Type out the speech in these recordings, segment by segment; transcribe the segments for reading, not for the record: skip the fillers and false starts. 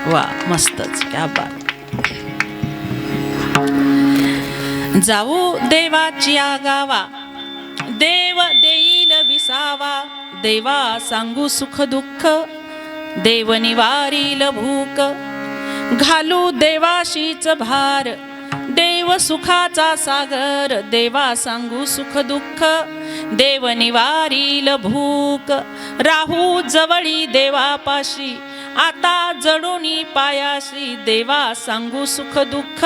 वा मस्तच, क्या बात. जाऊ देवाची गावा, देव देईल विसावा, देवा सांगू सुख दुःख, देव निवारील भूक, घालू देवाशीच भार, देव सुखाचा सागर, देवा सांगू सुख दुःख, देव निवारील भूक, राहू जवळी देवापाशी, आता जडोनी पायाशी, देवा सांगू सुख दुःख,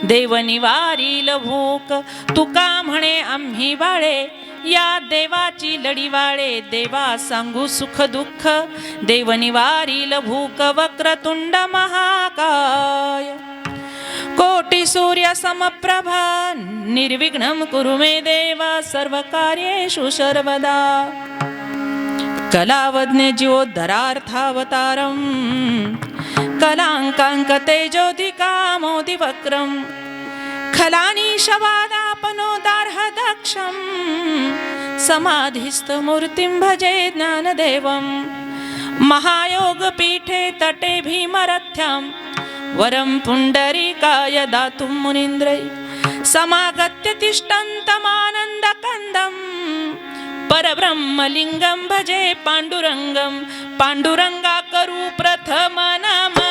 देव निवारील भूक, तुका म्हणे आम्ही बाळे, या देवाची लढीवाळे, देवा सांगू सुख दुःख, देव निवारील भूक, वक्रतुंड महाकाय, कोटी सूर्य समप्रभा, निर्विघ्नं कुरु मे देव, सर्व कार्येषु सर्वदा, कलावज्ञे ज्योद्धरार्थावतारं, कलांकांक तेजोधिका मोदिवक्रं, खलानीशवादापनोदार्ह दक्षं, समाधिस्थ मूर्तिं भजे ज्ञानदेवं, महायोगपीठे तटे भीमरथ्यां, वरं पुंडरीकाय दातुं मुनीन्द्रै, समागत्य तिष्ठन्तमानन्दकन्दं, परब्रह्मलिंगं भजे पांडुरंगं, पांडुरंगा करू प्रथम नमन.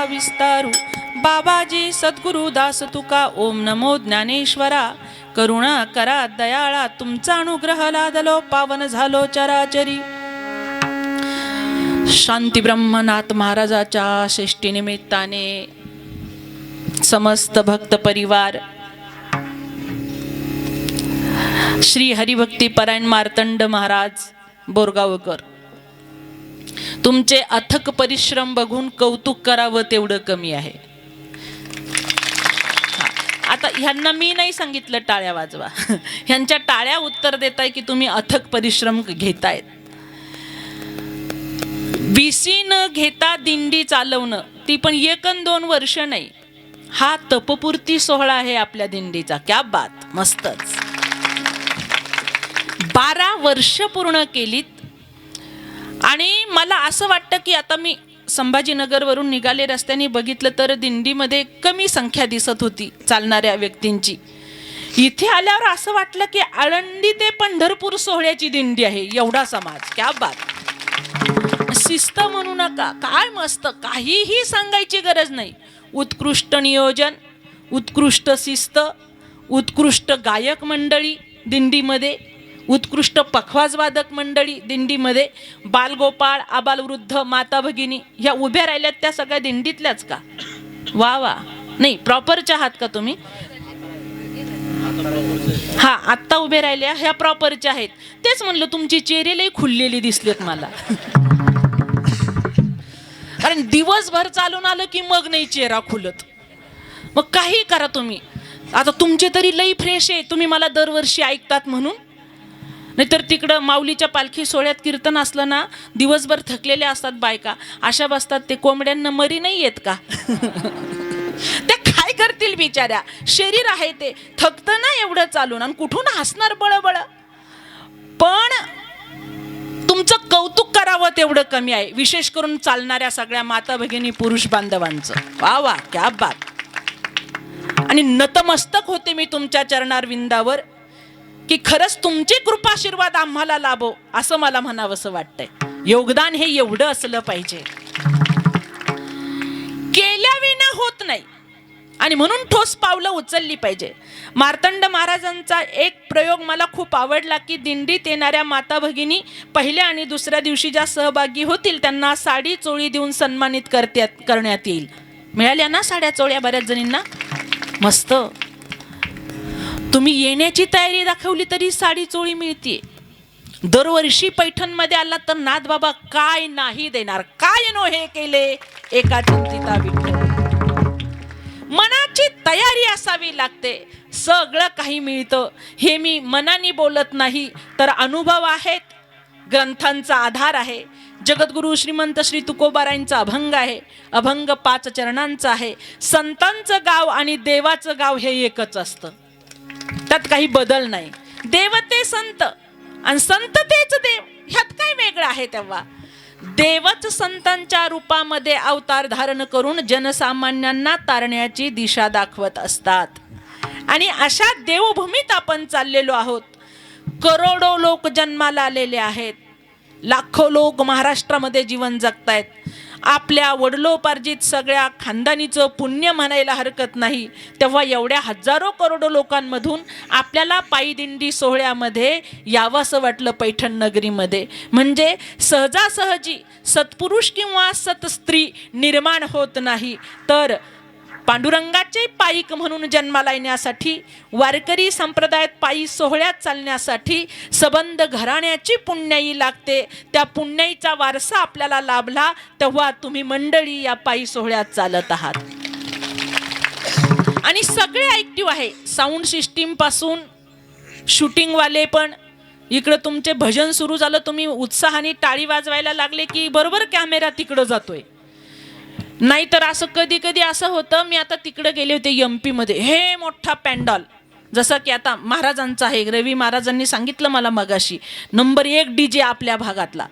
विस्तारू बाबाजी सद्गुरु दास तुका, ओम नमो ज्ञानेश्वरा, करुणा करा दयाळा, तुमचा अनुग्रह लादलो पावन झालो चराचरी. शांती ब्रह्मनाथ महाराजाच्या षष्टी निमित्ताने समस्त भक्त परिवार, श्री हरिभक्ती परायण मार्तंड महाराज बोरगावकर, तुमचे अथक परिश्रम बघून कौतुक करावं तेवढं कमी आहे. आता ह्यांना मी नाही सांगितलं टाळ्या वाजवा, ह्यांच्या टाळ्या उत्तर देताय की तुम्ही अथक परिश्रम घेतायत. विसी न घेता दिंडी चालवणं, ती पण 1-2 वर्ष नाही, हा तपपूर्ती सोहळा आहे आपल्या दिंडीचा. क्या बात, मस्तच. 12 वर्ष पूर्ण केलीत. आणि मला असं वाटतं की आता मी संभाजीनगरवरून निघाले, रस्त्याने बघितलं तर दिंडीमध्ये कमी संख्या दिसत होती चालणाऱ्या व्यक्तींची. इथे आल्यावर असं वाटलं की आळंदी ते पंढरपूर सोहळ्याची दिंडी आहे, एवढा समाज. क्या बात. शिस्त म्हणू नका, काय मस्त, काहीही सांगायची गरज नाही. उत्कृष्ट नियोजन, उत्कृष्ट शिस्त, उत्कृष्ट गायक मंडळी दिंडीमध्ये, उत्कृष्ट पखवाजवादक मंडळी दिंडीमध्ये, बालगोपाळ, आबालवृद्ध, माता भगिनी ह्या उभ्या राहिल्यात त्या सगळ्या दिंडीतल्याच का? वा वा. नाही, प्रॉपरच्या आहात का तुम्ही? हा, आत्ता उभे राहिल्या ह्या प्रॉपरच्या आहेत. तेच म्हणलं, तुमची चेहरेलाही खुललेली दिसलेत मला. कारण दिवसभर चालून आलं की मग नाही चेहरा खुलत. मग काही करा तुम्ही. आता तुमचे तरी लई फ्रेश आहे, तुम्ही मला दरवर्षी ऐकतात म्हणून. नाहीतर तिकडं माऊलीच्या पालखी सोहळ्यात कीर्तन असलं ना, दिवसभर थकलेले असतात बायका, अशा बसतात. ते कोंबड्यांना मरी नाही येत का? ते काय करतील बिचाऱ्या, शरीर आहे ते, थकतं ना एवढं चालून, आणि कुठून हसणार बळबळ. पण तुमचं कौतुक करावं तेवढं कमी आहे, विशेष करून चालणाऱ्या सगळ्या माता भगिनी पुरुष बांधवांचं. वा वा, क्या बात. आणि नतमस्तक होते मी तुमच्या चरणारविंदावर की खरंच तुमची कृपाशीर्वाद आम्हाला लाभो, असं मला म्हणावंसं वाटतंय. योगदान हे एवढं असलं पाहिजे, केल्याविना होत नाही, आणि म्हणून ठोस पावलं उचलली पाहिजे. मार्तंड महाराजांचा एक प्रयोग मला खूप आवडला की दिंडीत येणाऱ्या माता भगिनी पहिल्या आणि दुसऱ्या दिवशी ज्या सहभागी होतील त्यांना साडी चोळी देऊन सन्मानित करण्यात येईल. मिळाल्या ना साड्या चोळ्या बऱ्याच जणींना? मस्त. तुम्ही येण्याची तयारी दाखवली तरी साडी चोळी मिळते. दरवर्षी पैठणमध्ये आला तर नाथ बाबा काय नाही देणार, काय नो हे केले एका चिंतिता विठ्ठल. मनाची तयारी असावी लागते. सगळं काही मिळतं. हे मी मनाने बोलत नाही, तर अनुभव आहेत, ग्रंथांचा आधार आहे. जगद्गुरु श्रीमंत श्री तुकोबारायांचा अभंग आहे, अभंग 5 चरणांचा आहे. संतांचं गाव आणि देवाचं गाव हे एकच असतं, त्यात काही बदल नाही. देव ते संत आणि संत तेच देव, ह्यात काय वेगळं आहे? तेव्हा देवच संतांच्या रूपामध्ये अवतार धारण करून जनसामान्यांना तारण्याची दिशा दाखवत असतात. आणि अशा देवभूमीत आपण चाललेलो आहोत. करोडो लोक जन्माला आलेले आहेत, लाखो लोक महाराष्ट्रामध्ये जीवन जगतायत. आपल्या वडलोपार्जित सगळ्या खानदानीचं पुण्य म्हणायला हरकत नाही. तेव्हा एवढ्या हजारो करोडो लोकांमधून आपल्याला पायीदिंडी सोहळ्यामध्ये यावंसं वाटलं पैठण नगरीमध्ये. म्हणजे सहजासहजी सत्पुरुष किंवा सतस्त्री निर्माण होत नाही, तर पांडुरंगाचे पायिक म्हणून जन्माला येण्यासाठी, वारकरी संप्रदायात पायी सोहळ्यात चालण्यासाठी सबंध घराण्याची पुण्याई लागते. त्या पुण्याईचा वारसा आपल्याला लाभला तेव्हा तुम्ही मंडळी या पायी सोहळ्यात चालत आहात. आणि सगळे ऍक्टिव्ह आहे, साऊंड सिस्टीम पासून शूटिंगवाले पण. इकडं तुमचे भजन सुरू झालं, तुम्ही उत्साहाने टाळी वाजवायला लागले की बरोबर कॅमेरा तिकडं जातोय. नाहीतर असं कधी कधी असं होतं, मी आता तिकडे गेले होते MP मध्ये, हे मोठा पॅन्डॉल जसं की आता महाराजांचा आहे, रवी महाराजांनी सांगितलं मला मगाशी, नंबर 1 DJ आपल्या भागातला.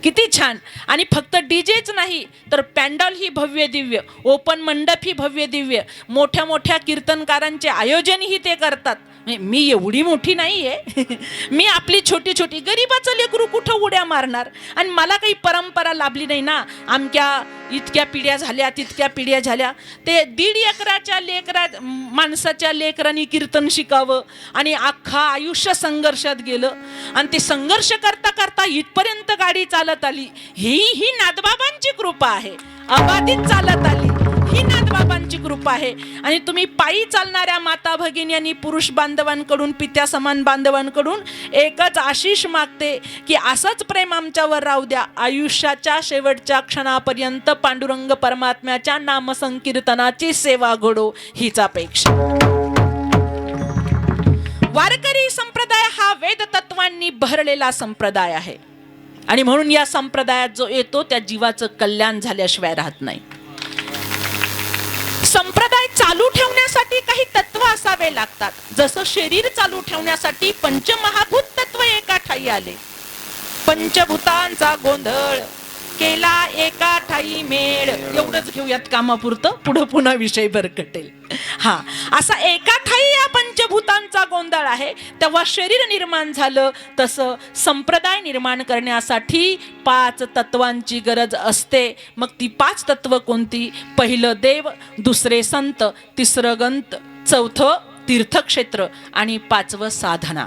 किती छान. आणि फक्त डीजेच नाही तर पॅन्डॉल ही भव्य दिव्य, ओपन मंडप ही भव्य दिव्य, मोठ्या मोठ्या कीर्तनकारांचे आयोजनही ते करतात. मी एवढी मोठी नाही आहे, मी आपली छोटी छोटी गरीबाचं लेकरू कुठं उड्या मारणार. आणि मला काही परंपरा लाभली नाही ना, आमक्या इतक्या पिढ्या झाल्या तितक्या पिढ्या झाल्या. ते 1.5 एकराच्या माणसाच्या लेकरांनी कीर्तन शिकावं आणि अख्खा आयुष्य संघर्षात गेलं. आणि ते संघर्ष करता करता इथपर्यंत गाडी चालत आली. ही नाथबाबांची कृपा आहे, अबाधित चालत आली, ही नाथबाबांची कृपा आहे. आणि तुम्ही पायी चालणाऱ्या माता भगिनी आणि पुरुष बांधवांकडून, पित्या समान बांधवांकडून एकच आशीष मागते की असंच प्रेम आमच्यावर राहू द्या. आयुष्याच्या शेवटच्या क्षणापर्यंत पांडुरंग परमात्म्याच्या नामसंकीर्तनाची सेवा घडो, हीच अपेक्षा. वारकरी संप्रदाय हा वेद तत्वांनी भरलेला संप्रदाय आहे. आणि म्हणून या संप्रदायात जो येतो त्या जीवाचं कल्याण झाल्याशिवाय राहत नाही. संप्रदाय चालू ठेवण्यासाठी काही तत्व असावे लागतात. जसं शरीर चालू ठेवण्यासाठी पंचमहाभूत तत्व एका ठाई आले. पंचभूतांचा गोंधळ केला एका ठाई मेळ, एवढंच घेऊयात कामापुरतं, पुढं पुन्हा विषय भरकटेल. असा एका ठाई या पंचभूतांचा गोंधळ आहे. तेव्हा शरीर निर्माण झालं. तसं संप्रदाय निर्माण करण्यासाठी 5 तत्वांची गरज असते. मग ती 5 तत्व कोणती? पहिलं देव, दुसरे संत, तिसरं ग्रंथ, चौथं तीर्थक्षेत्र आणि 5वं साधना.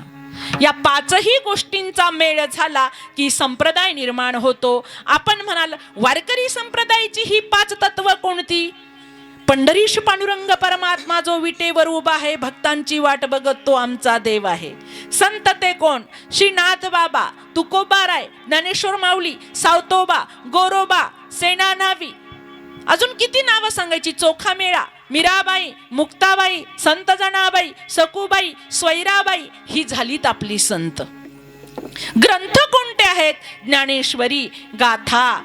या 5ही गोष्टींचा मेळ झाला की संप्रदाय निर्माण होतो. आपण म्हणाल वारकरी संप्रदायाची ही 5 तत्व कोणती? पंढरीश पांडुरंग परमात्मा जो विटेवर उभा आहे, भक्तांची वाट बघत तो आमचा देव आहे. संत ते कोण? श्रीनाथ बाबा, तुकोबाराय, ज्ञानेश्वर माऊली, सावतोबा, गोरोबा, सेनानावी, अजून किती नावं सांगायची, चोखा मेळा, मीराबाई, मुक्ताबाई, संत जनाबाई, सकुबाई, स्वैराबाई, ही झालीत आपली संत. ग्रंथ कोणते आहेत? ज्ञानेश्वरी, गाथा,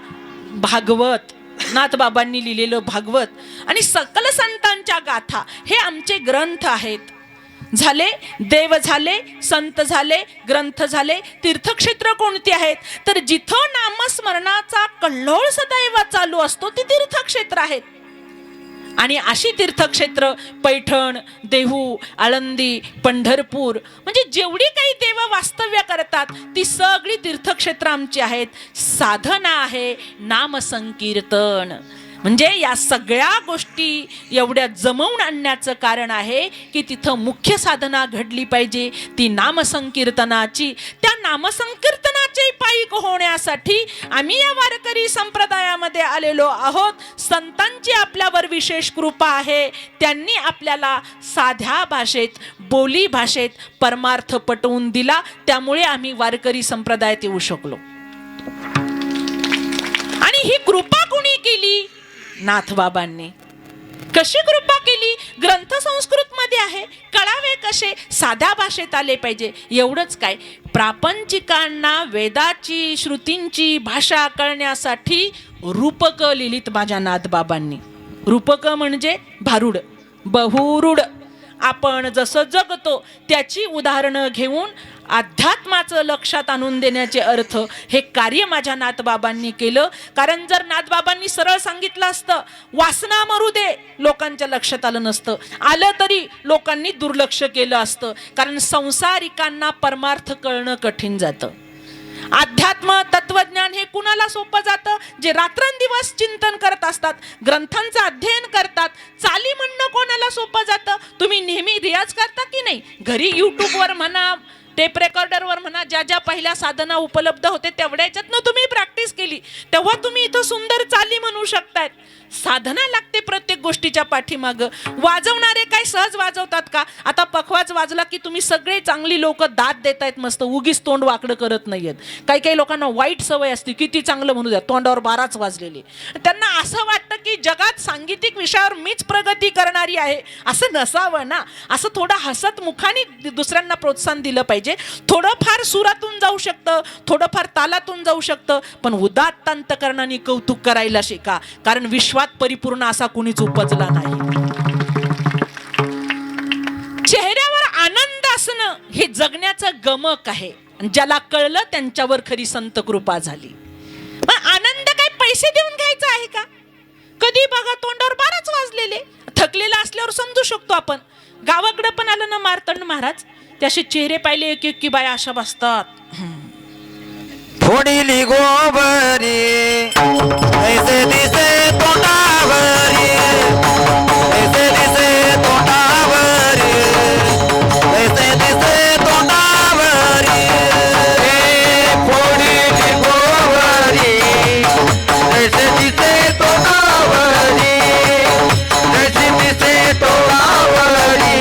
भागवत, नाथबाबांनी लिहिलेलं भागवत आणि सकल संतांच्या गाथा, हे आमचे ग्रंथ आहेत. झाले, देव झाले, संत झाले, ग्रंथ झाले. तीर्थक्षेत्र कोणती आहेत? तर जिथं नामस्मरणाचा कल्लोळ सदैव चालू असतो ती तीर्थक्षेत्र आहेत. आणि अशी तीर्थक्षेत्र पैठण, देहू, आळंदी, पंढरपूर, म्हणजे जेवढी काही देव वास्तव्य करतात ती सगळी तीर्थक्षेत्र आमची आहेत. साधना आहे नामसंकीर्तन. म्हणजे या सगळ्या गोष्टी एवढ्या जमवून आणण्याचं कारण आहे की तिथं मुख्य साधना घडली पाहिजे, ती नामसंकीर्तनाची. त्या नामसंकीर्तनाचे पायिक होण्यासाठी आम्ही या वारकरी संप्रदायामध्ये आलेलो आहोत. संतांची आपल्यावर विशेष कृपा आहे. त्यांनी आपल्याला साध्या भाषेत, बोली भाषेत परमार्थ पटवून दिला. त्यामुळे आम्ही वारकरी संप्रदायात येऊ शकलो. आणि ही कृपा कोणी केली? नाथबाबांनी. कशी कृपा केली, ग्रंथ संस्कृत मध्ये आहे, कळावे कसे, साध्या भाषेत आले पाहिजे. एवढंच काय, प्रापंचिकांना वेदाची श्रुतींची भाषा कळण्यासाठी रूपक लिहिलीत माझ्या नाथबाबांनी. रूपक म्हणजे भारूड, बहुरूढ. आपण जसं जगतो त्याची उदाहरणं घेऊन अध्यात्माचं लक्षात आणून देण्याचे अर्थ हे कार्य माझ्या नाथबाबांनी केलं. कारण जर नाथबाबांनी सरळ सांगितलं असतं वासना मरू दे, लोकांच्या लक्षात आलं नसतं. आलं तरी लोकांनी दुर्लक्ष केलं असतं. कारण संसारिकांना परमार्थ कळणं कठीण जातं. अध्यात्म तत्वज्ञान हे कुणाला सोपं जातं? जे रात्रंदिवस चिंतन करत असतात, ग्रंथांचं अध्ययन करतात. चाली म्हणणं कोणाला सोपं जातं? तुम्ही नेहमी रियाज करता की नाही? घरी यूट्यूबवर म्हणा, टेप रेकॉर्डरवर म्हणा, ज्या ज्या पहिल्या साधना उपलब्ध होते तेवढ्याच्यातनं तुम्ही प्रॅक्टिस केली, तेव्हा तुम्ही इथं सुंदर चाली म्हणू शकतायत. साधना लागते प्रत्येक गोष्टीच्या पाठीमागं. वाजवणारे काय सहज वाजवतात का? आता पखवाज वाजला की तुम्ही सगळे चांगली लोक दाद देतायत, मस्त, उगीच तोंड वाकडं करत नाहीयेत. काही काही लोकांना वाईट सवय असते, किती चांगलं म्हणू द्या, तोंडावर 12च वाजलेले. त्यांना असं वाटतं की जगात सांगीतिक विषयावर मीच प्रगती करणारी आहे. असं नसावं ना. असं थोडं हसत मुखाने दुसऱ्यांना प्रोत्साहन दिलं पाहिजे. थोडंफार सुरातून जाऊ शकतं, थोडंफार तालातून जाऊ शकतं, पण उदात्त अंतकरणाने कौतुक करायला शिका. कारण विश्वात परिपूर्ण असा कुणीच उपजला नाही. चेहऱ्यावर आनंद असणं हे जगण्याचं गमक आहे. ज्याला कळलं त्यांच्यावर खरी संत कृपा झाली. आनंद काय पैसे देऊन घ्यायचा आहे का? कधी बघा तोंडावर 12च वाजलेले. थकलेला असल्यावर समजू शकतो आपण. गावाकडे पण आलं ना मार्तंड महाराज, त्याचे चेहरे पाहिले एक एक की बाया अशा बसतात. फोडीली गोबरी ऐसे दिसे तोंडावरी, ऐसे दिसे तोंडावरी, ऐसे दिसे तोंडावरी. फोडीली गोबरी ऐसे दिसे तोंडावरी, ऐसे दिसे तोंडावरी,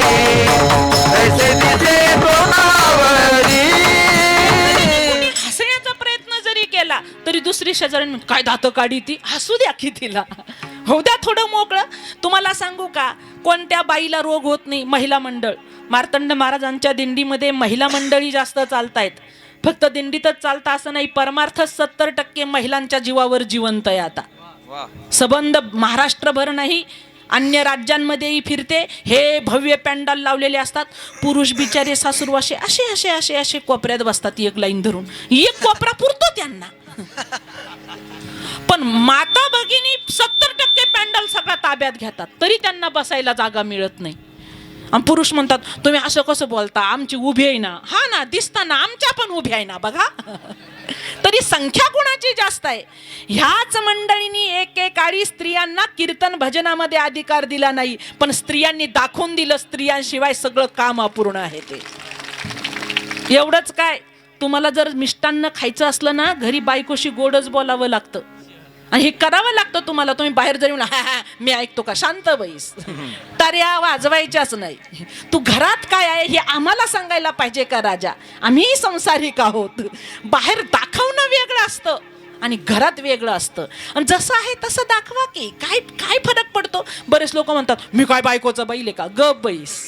ऐसे दिसे तोंडावरी. तरी दुसरी शेजारी काय दात काढी ती, हसू द्या की तिला, होऊ द्या थोडं मोकळं. तुम्हाला सांगू का, कोणत्या बाईला रोग होत नाही? महिला मंडळ. मार्तंड महाराजांच्या दिंडीमध्ये महिला मंडळी जास्त चालतायत. फक्त दिंडीतच चालता असं नाही, परमार्थ 70% महिलांच्या जीवावर जिवंत आहे आता. संबंध महाराष्ट्रभर नाही, अन्य राज्यांमध्येही फिरते. हे भव्य पॅन्डल लावलेले असतात. पुरुष बिचारे सासूर असे असे असे असे असे कोपऱ्यात बसतात, एक लाईन धरून. एक कोपरा पुरतो त्यांना. पण माता भगिनी 70% पॅन्डल सगळा ताब्यात घेतात, तरी त्यांना बसायला जागा मिळत नाही. आणि पुरुष म्हणतात तुम्ही असं कसं बोलता, आमची उभी आहे ना. हा ना, दिसताना आमच्या पण उभ्या आहे ना बघा. तरी संख्या कोणाची जास्त आहे? ह्याच मंडळींनी एकेकाळी स्त्रियांना कीर्तन भजनामध्ये अधिकार दिला नाही, पण स्त्रियांनी दाखवून दिलं स्त्रियांशिवाय सगळं काम अपूर्ण आहे ते. एवढंच काय, तुम्हाला जर मिष्टान्न खायचं असलं ना, घरी बायकोशी गोडच बोलावं लागतं आणि हे करावं लागतं तुम्हाला. तुम्ही बाहेर जरी म्हणा हा मी ऐकतो का, शांत बैस, टार्या वाजवायच्याच नाही. तू घरात काय आहे हे आम्हाला सांगायला पाहिजे का राजा? आम्ही संसारिक आहोत. बाहेर दाखवणं वेगळं असतं आणि घरात वेगळं असतं. आणि जसं आहे तसं दाखवा की, काय काय फरक पडतो? बरेच लोक म्हणतात मी काय बायकोचा बैल आहे का? गप बैस,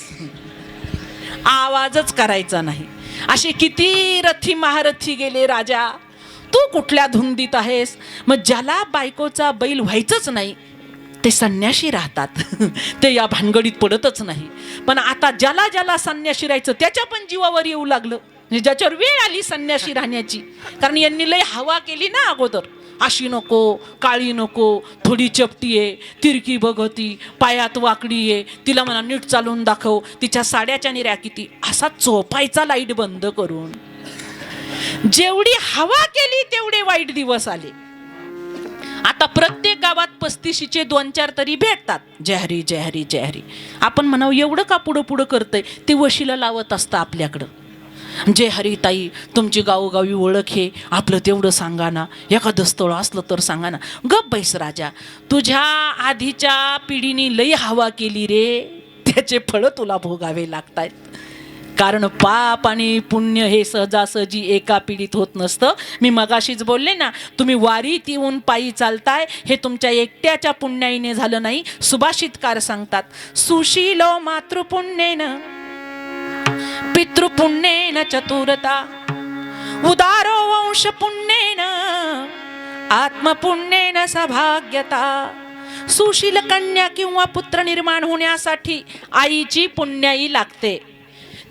आवाजच करायचा नाही. असे किती रथी महारथी गेले राजा, तू कुठल्या धुंदीत आहेस? मग ज्याला बायकोचा बैल व्हायचंच नाही ते संन्याशी राहतात. ते या भानगडीत पडतच नाही. पण आता ज्याला ज्याला संन्याशी राहायचं त्याच्या पण जीवावर येऊ लागलं, म्हणजे ज्याच्यावर वेळ आली संन्याशी राहण्याची. कारण यांनी लय हवा केली ना अगोदर, अशी नको, काळी नको, थोडी चपटी आहे, तिरकी बघती, पायात वाकडी आहे, तिला म्हणा नीट चालून दाखव, तिच्या साड्याच्या निऱ्या किती, असा चोपायचा लाईट बंद करून. जेवढी हवा केली तेवढे वाईट दिवस आले. आता प्रत्येक गावात 35चे 2-4 तरी भेटतात. जय हरी जय हरी जय हरी. आपण म्हणावं एवढं का पुढं पुढं करतंय? ते वशीला लावत असतं आपल्याकडं. जय हरी ताई, तुमची गावोगावी ओळख आहे, आपलं तेवढं सांगा ना, एखादं स्थळ असलं तर सांगा ना. गप बैस राजा, तुझ्या आधीच्या पिढीने लई हवा केली रे, त्याचे फळं तुला भोगावे लागतायत. कारण पाप आणि पुण्य हे सहजासहजी एका पिढीत होत नसतं. मी मगाशीच बोलले ना, तुम्ही वारीत येऊन पायी चालताय हे तुमच्या एकट्याच्या पुण्याईने झालं नाही. सुभाषितकार सांगतात, सुशीलो मातृपुण्येन पितृपुण्येन चतुरता उदारो वंश पुण्येन आत्मपुण्येन सभाग्यता. सुशील कन्या किंवा पुत्र निर्माण होण्यासाठी आईची पुण्याई लागते.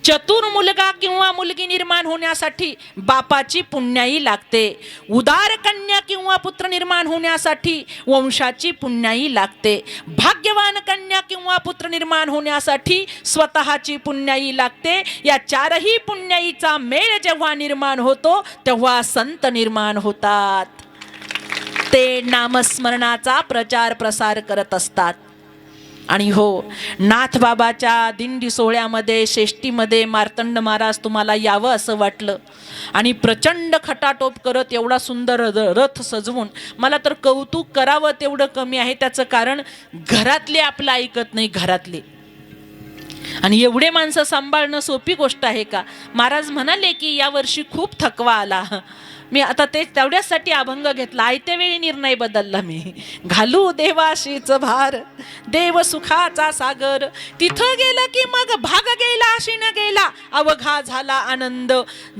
चतुर मुलगा किंवा मुलगी निर्माण होण्यासाठी बापाची पुण्याई लागते. उदार कन्या किंवा पुत्र निर्माण होण्यासाठी वंशाची पुण्याई लागते. भाग्यवान कन्या किंवा पुत्र निर्माण होण्यासाठी स्वतःची पुण्याई लागते. या चारही पुण्याईचा मेळ जेव्हा निर्माण होतो तेव्हा संत निर्माण होतात. ते नामस्मरणाचा प्रचार प्रसार करत असतात. आणि हो, नाथबाबाच्या दिंडी सोहळ्यामध्ये शेष्टीमध्ये मार्तंड महाराज तुम्हाला यावं असं वाटलं आणि प्रचंड खटाटोप करत एवढा सुंदर रथ सजवून मला तर कौतुक करावं तेवढं कमी आहे. त्याचं कारण घरातले आपलं ऐकत नाही, घरातले. आणि एवढे माणसं सांभाळणं सोपी गोष्ट आहे का? महाराज म्हणाले की यावर्षी खूप थकवा आला. मी आता तेवढ्यासाठी अभंग घेतला. आयत्या वेळी निर्णय बदलला मी. घालू देवाशीच भार देव सुखाचा सागर. तिथं गेलं की मग भाग गेला अशी न गेला अवघा झाला आनंद.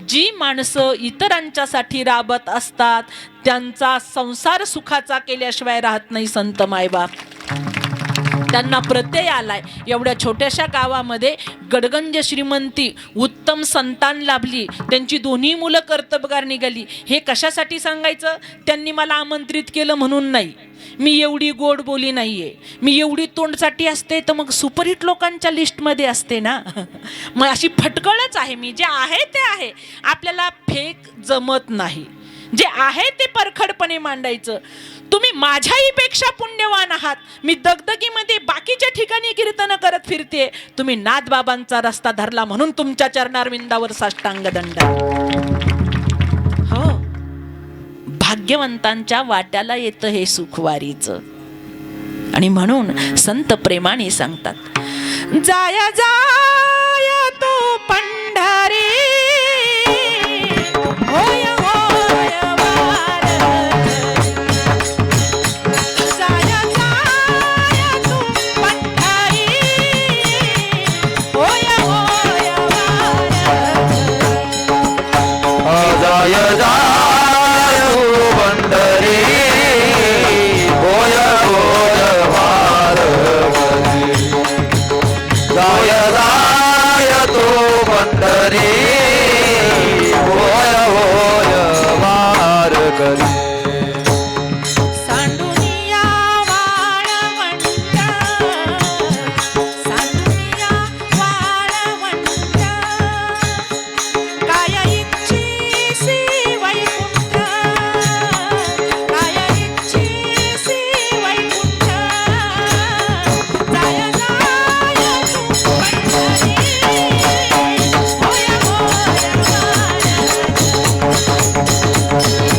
जी माणसं इतरांच्यासाठी राबत असतात त्यांचा संसार सुखाचा केल्याशिवाय राहत नाही. संत मायबाप त्यांना प्रत्यय आलाय. एवढ्या छोट्याशा गावामध्ये गडगंज श्रीमंती उत्तम संतान लाभली. त्यांची दोन्ही मुलं कर्तबगार निघाली. हे कशासाठी सांगायचं? त्यांनी मला आमंत्रित केलं म्हणून नाही. मी एवढी गोड बोली नाहीये, मी एवढी तोंडसाठी असते तर मग सुपरहिट लोकांच्या लिस्टमध्ये असते ना. मग अशी फटकळच आहे मी. जे आहे ते आहे. आपल्याला फेक जमत नाही. जे आहे ते परखडपणे मांडायचं. तुम्ही माझ्याही पेक्षा पुण्यवान आहात. मी दगदगीमध्ये बाकीच्या ठिकाणी कीर्तन करत फिरते. तुम्ही नाथबाबांचा रस्ता धरला म्हणून तुमच्या चरणारविंदावर साष्टांग दंड. हो, भाग्यवंतांच्या वाट्याला येतं हे सुखवारीचं. आणि म्हणून संत प्रेमाने सांगतात, जाय जाय तो पंढरी होय होय वार. जाय जाय तो पंढरी होय होय वार. जाय जाय हो पंढरी होय होय वार. जाय जाय तो पंढरी होय होय वार करी. सांडुनिया वाळवंट, सांडुनिया वाळवंट, काय इच्छिसी वैकुंठ, काय इच्छिसी वैकुंठ. जाय जाय तू पंढरी होय होय वार.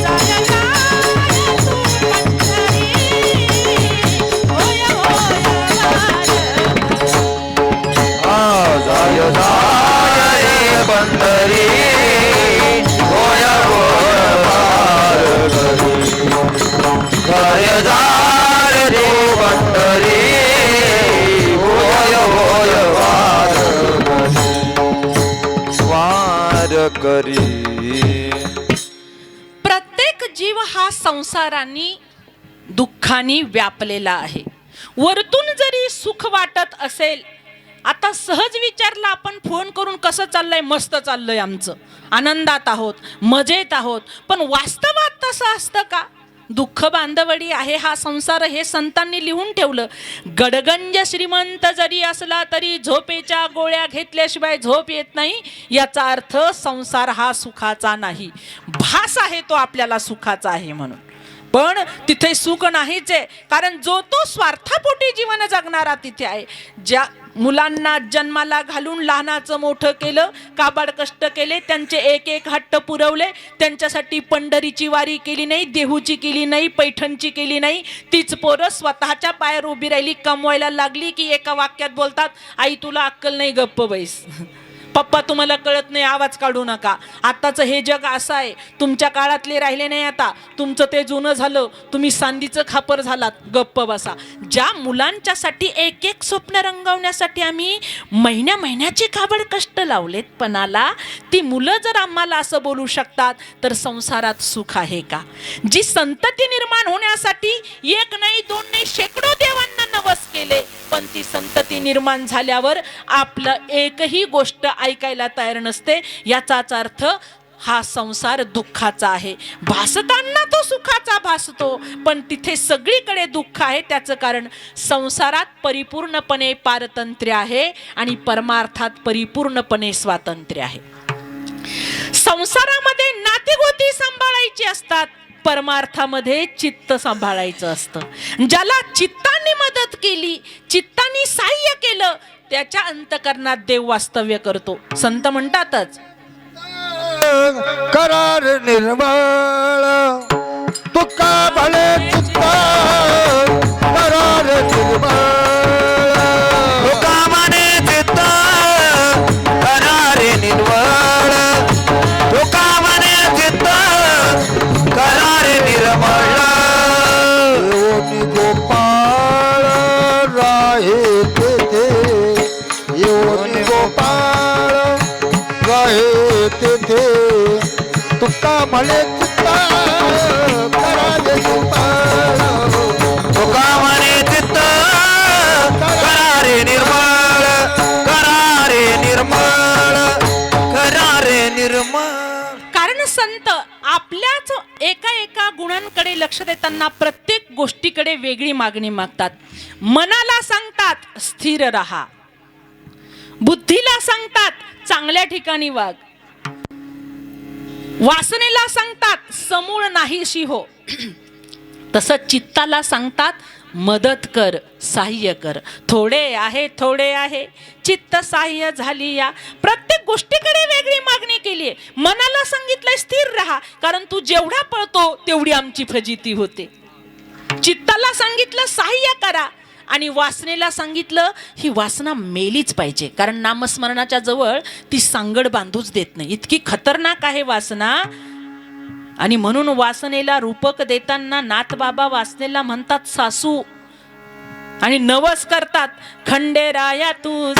जाय जाय तू पंढरी होय होय वार. जाय जाय रे पंढरी होय होय वार करी. जाय जाय रे पंढरी होय होय वार करी. वार करी. प्रत्येक जीव हा संसाराने दुःखाने व्यापलेला आहे. वरतून जरी सुख वाटत असेल, आता सहज विचारलं आपण फोन करून, कसं चाललंय? मस्त चाललंय आमचं, आनंदात आहोत, मजेत आहोत. पण वास्तवात तसं असतं का? दुःख बांधवडी आहे हा संसार, हे संतांनी लिहून ठेवलं. गडगंज श्रीमंत जरी असला तरी झोपेच्या गोळ्या घेतल्याशिवाय झोप येत नाही. याचा अर्थ संसार हा सुखाचा नाही. भास आहे तो आपल्याला सुखाचा आहे म्हणून, पण तिथे सुख नाहीच आहे. कारण जो तो स्वार्थापोटी जीवन जगणारा तिथे आहे. ज्या मुलांना जन्माला घालून लहानाचं मोठं केलं, काबाड कष्ट केले, त्यांचे एक एक हट्ट पुरवले, त्यांच्यासाठी पंढरीची वारी केली नाही, देहूची केली नाही, पैठणची केली नाही. तीच पोरं स्वतःच्या पायावर उभी राहिली, कमवायला लागली की एका वाक्यात बोलतात, आई तुला अक्कल नाही, गप्प बैस. पप्पा तुम्हाला कळत नाही, आवाज काढू नका. आताचं हे जग असं आहे, तुमच्या काळातले राहिले नाही. आता तुमचं ते जुनं झालं, तुम्ही सांदीचं खापर झालात, गप्प बसा. ज्या मुलांच्यासाठी एक एक स्वप्न रंगवण्यासाठी आम्ही महिन्याचे काबड कष्ट लावलेत पणाला, ती मुलं जर आम्हाला असं बोलू शकतात तर संसारात सुख आहे का? जी संतती निर्माण होण्यासाठी एक नाही, दोन नाही, शेकडो देवांना नवस केले, पण ती संतती निर्माण झाल्यावर आपलं एकही गोष्ट ऐकायला तयार नसते. याचाच अर्थ हा संसार दुःखाचा आहे. भासताना तो सुखाचा भासतो, पण तिथे सगळीकडे दुःख आहे. त्याचं कारण संसारात परिपूर्णपणे पारतंत्र्य आहे आणि परमार्थात परिपूर्णपणे स्वातंत्र्य आहे. संसारामध्ये नातेगोती सांभाळायची असतात, परमार्थामध्ये चित्त सांभाळायचं असतं. ज्याला चित्ताने मदत केली, चित्ताने सहाय्य केलं, त्याच्या अंतकरणात देव वास्तव्य करतो. संत म्हणतातच, करार निर्मळ तुका भले चित्त करार निर्मळ तुका म्हणे चित्त करार निर्मळ तुका म्हणे चित्त करार निर्मळ योनी गोपाळ राहे तेथे योनी गोपाळ राहे तेथे तुका म्हणे चित्त करारे निर्मळ तुका म्हणे चित्त करारे निर्मळ करारे निर्मळ करारे निर्मळ. कारण संत आपल्याच एका गुणांकडे लक्ष देताना प्रत्येक गोष्टीकडे वेगळी मागणी मागतात. मनाला सांगतात स्थिर रहा, बुद्धीला सांगतात चांगल्या ठिकाणी वाग, वासनेला सांगतात समूळ नाहीशी हो, तसंच चित्ताला सांगतात मदत कर, सहाय्य कर. थोडे आहे चित्त सहाय्य झाली. या प्रत्येक गोष्टीकडे वेगळी मागणी केली आहे. मनाला सांगितलंय स्थिर राहा, कारण तू जेवढा पळतो तेवढी आमची फजिती होते. चित्ताला सांगितलं सहाय्य करा, आणि वासनेला सांगितलं ही वासना मेलीच पाहिजे, कारण नामस्मरणाच्या जवळ ती सांगड बांधूच देत नाही, इतकी खतरनाक आहे वासना. आणि म्हणून वासनेला रूपक देताना नाथबाबा वासनेला म्हणतात सासू, आणि नवस करतात खंडेराया तुझ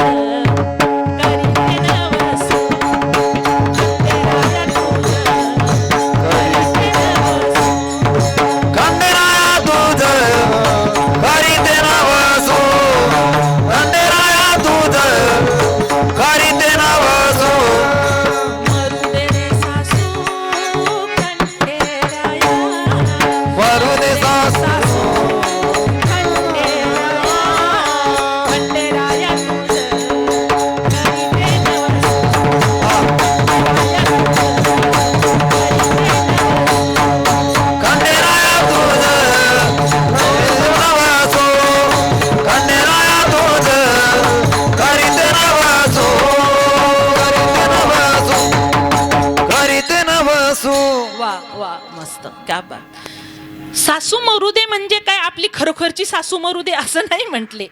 क्या बात. सासू मरू दे म्हणजे काय, आपली खरोखरची सासू मरू दे असं नाही म्हटले.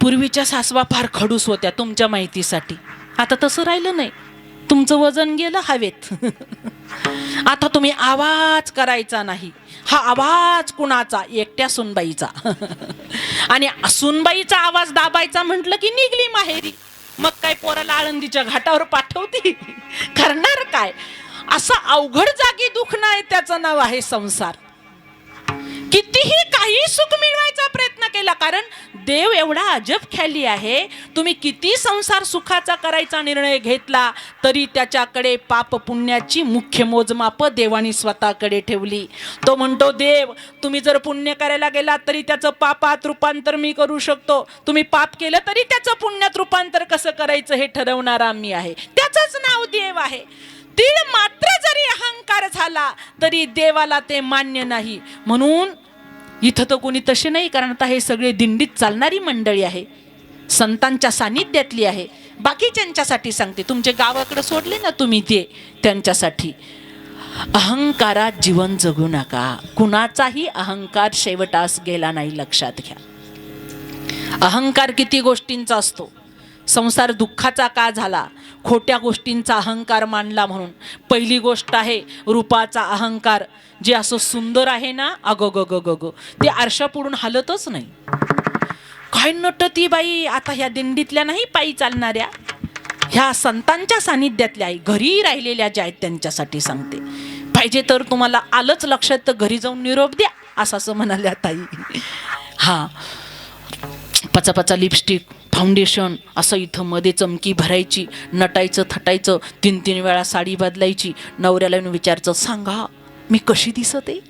पूर्वीच्या सासवा फार खडूस होत्या, तुमच्या माहितीसाठी. आता तसं राहिलं नाही, तुमचं वजन गेलं हवेत. आता तुम्ही आवाज करायचा नाही. हा आवाज कुणाचा? एकट्या सुनबाईचा. आणि सुनबाईचा आवाज दाबायचा म्हटलं की निघली माहेरी. मग काय पोराला आळंदीच्या घाटावर पाठवती? करणार काय? असं अवघड जागी दुखणं आहे, त्याचं नाव आहे संसार. कितीही काही सुख मिळवायचा प्रयत्न केला, कारण देव एवढा अजब ख्याली आहे. तुम्ही किती संसार सुखाचा करायचा निर्णय घेतला तरी त्याच्याकडे पाप पुण्याची मुख्य मोजमाप देवानी स्वतःकडे ठेवली. तो म्हणतो, देव तुम्ही जर पुण्य करायला गेला तरी त्याचं पापात रूपांतर मी करू शकतो, तुम्ही पाप केलं तरी त्याचं पुण्यात रूपांतर कसं करायचं हे ठरवणारा मी आहे. त्याचंच नाव देव आहे. तीळ मात्र जरी अहंकार झाला तरी देवाला ते मान्य नाही. म्हणून इथं तर कोणी तसे नाही, कारण आता हे सगळे दिंडीत चालणारी मंडळी आहे, संतांच्या सानिध्यातली आहे. बाकीच्यांच्यासाठी सांगते, तुमचे गावाकडे सोडले ना तुम्ही ते, त्यांच्यासाठी. अहंकारात जीवन जगू नका. कुणाचाही अहंकार शेवटास गेला नाही, लक्षात घ्या. अहंकार किती गोष्टींचा असतो. संसार दुःखाचा का झाला? खोट्या गोष्टींचा अहंकार मानला म्हणून. पहिली गोष्ट आहे रूपाचा अहंकार. जे असं सुंदर आहे ना, अगो ग ग ग ग, ते आरशापुढून हालतच नाही. काय नट ती बाई. आता ह्या दिंडीतल्या नाही पायी चालणाऱ्या, ह्या संतांच्या सानिध्यातल्या आई, घरी राहिलेल्या ज्या आहेत त्यांच्यासाठी सांगते. पाहिजे तर तुम्हाला आलंच लक्षात तर घरी जाऊन निरोप द्या, असं म्हणाल्या ताई. हा, पचापचा लिपस्टिक, फाउंडेशन असं इथं मध्ये चमकी भरायची, नटायचं थटायचं, 3-3 वेळा साडी बदलायची, नवऱ्याला येऊन विचारायचं, सांगा मी कशी दिसते.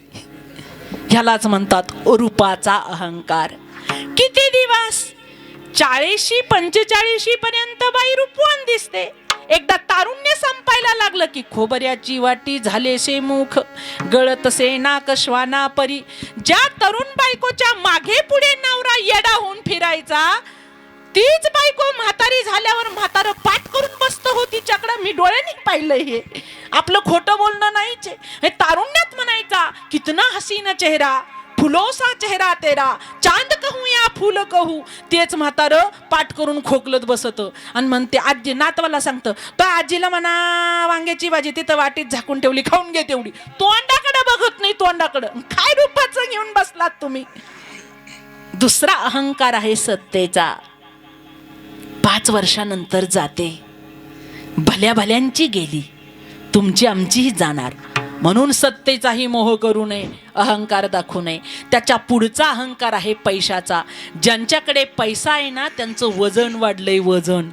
ह्यालाच म्हणतात रूपाचा अहंकार. किती दिवस 40-45 पर्यंत बाई रूपवान दिसते. एकदा तारुण्य संपायला लागलं की खोबऱ्याची वाटी झालेसे मुख, गळतसे नाक श्वाना परी. ज्या तरुण बायकोच्या मागे पुढे नवरा येडा होऊन फिरायचा, तीच बायको म्हातारी झाल्यावर म्हातारं पाठ करून बसतं हो तिच्याकडं. मी डोळ्यांनी पाहिलंय हे. आपलं खोटं बोलणं नाहीच. हे तारुण्यात म्हणायचा, कितना हसीन चेहरा, फुलोसा चेहरा तेरा, चांद कहू या फूल कहू. तेच म्हातारं पाठ करून खोकलत बसत आणि म्हणते, आजी नातवाला सांगतं, तो आजीला म्हणा वांग्याची भाजी तिथं वाटीत झाकून ठेवली, खाऊन घे तेवढी. तोंडाकडे बघत नाही, तोंडाकडं. काय रूपाचं घेऊन बसलात तुम्ही. दुसरा अहंकार आहे सत्तेचा. 5 वर्षानंतर जाते, भल्या भल्यांची गेली, तुमची आमचीही जाणार. म्हणून सत्तेचाही मोह करू नये, अहंकार दाखवू नये. त्याच्या पुढचा अहंकार आहे पैशाचा. ज्यांच्याकडे पैसा आहे ना, त्यांचं वजन वाढलंय, वजन.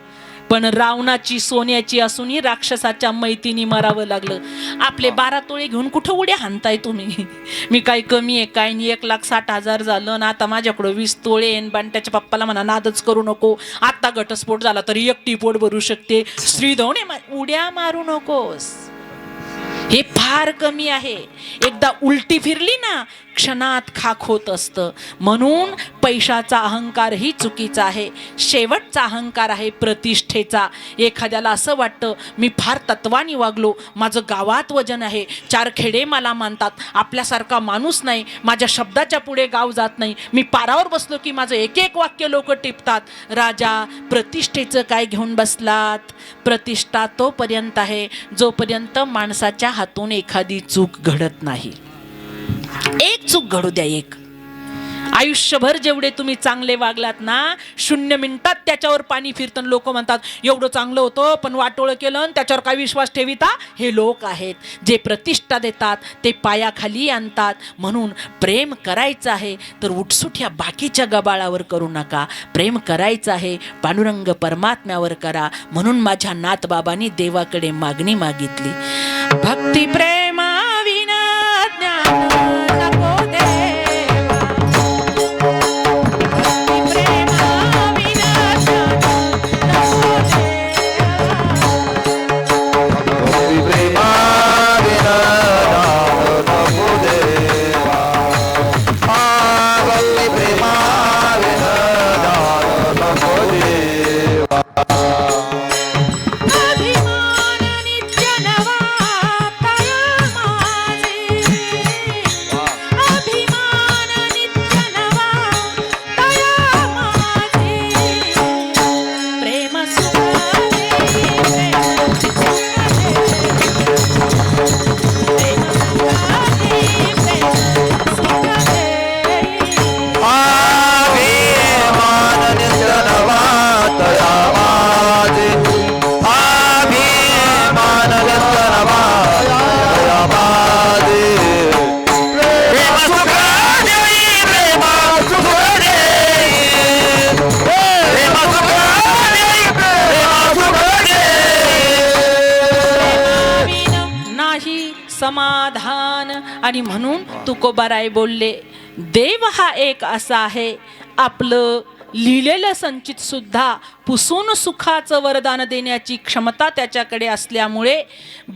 पण रावणाची सोन्याची असूनही राक्षसाच्या मैतीने मारावं लागलं. आपले 12 तोळे घेऊन कुठं उड्या हाणताय तुम्ही. मी काय कमी आहे काय नाही, 1,60,000 झालं ना, आता माझ्याकडं 20 तोळे येईन. त्याच्या पप्पाला म्हणा नादच करू नको, आता घटस्फोट झाला तरी एकटी पोट भरू शकते. श्रीधवणे उड्या मारू नकोस, हे फार कमी आहे. एकदा उलटी फिरली ना, क्षणात खाक होत असतं. म्हणून पैशाचा अहंकार ही चुकीचा आहे. शेवटचा अहंकार आहे प्रतिष्ठेचा. एखाद्याला असं वाटतं, मी फार तत्वानी वागलो, माझं गावात वजन आहे, 4 खेडे मला मानतात, आपल्यासारखा माणूस नाही, माझ्या शब्दाच्या पुढे गाव जात नाही, मी पारावर बसलो की माझं एक एक वाक्य लोक टिपतात. राजा, प्रतिष्ठेचं काय घेऊन बसलात? प्रतिष्ठा तोपर्यंत आहे जोपर्यंत माणसाच्या हातून एखादी चूक घडत नाही. एक चूक घडू द्या, एक. आयुष्यभर जेवढे तुम्ही चांगले वागलात ना, 0 मिनिटात त्याच्यावर पाणी फिरतं. लोक म्हणतात एवढं चांगलं होतं पण वाटोळं केलं आणि त्याच्यावर काय विश्वास ठेविता. हे लोक आहेत जे प्रतिष्ठा देतात, ते पायाखाली आणतात. म्हणून प्रेम करायचं आहे तर उठसूट ह्या बाकीच्या गबाळावर करू नका. प्रेम करायचं आहे पांडुरंग परमात्म्यावर करा. म्हणून माझ्या नाथबाबांनी देवाकडे मागणी मागितली, भक्ती प्रेमा विना ज्ञान नको देवा, भक्ती प्रेमा विना ज्ञान नको देवा, भक्ती प्रेमा विना ज्ञान नको देवा, भक्ती प्रेमा विना ज्ञान नको देवा. अभिमान नित्य नवा तया माझे, अभिमान नित्य नवा तया माझे, प्रेम सुख दे, प्रेम सुख दे, प्रेम सुख दे, प्रेम सुख दे. अभिमान नित्य नवा तया माझे, अभिमान नित्य नवा तया माझे, प्रेम सुख देई, प्रेम सुख देई, प्रेम सुख देई, प्रेम सुख देई. नाही समाधान. आणि म्हणून तुकोबाराय बोलले, देव हा एक असा आहे, आपलं लिहिलेलं संचित सुद्धा पुसून सुखाचं वरदान देण्याची क्षमता त्याच्याकडे असल्यामुळे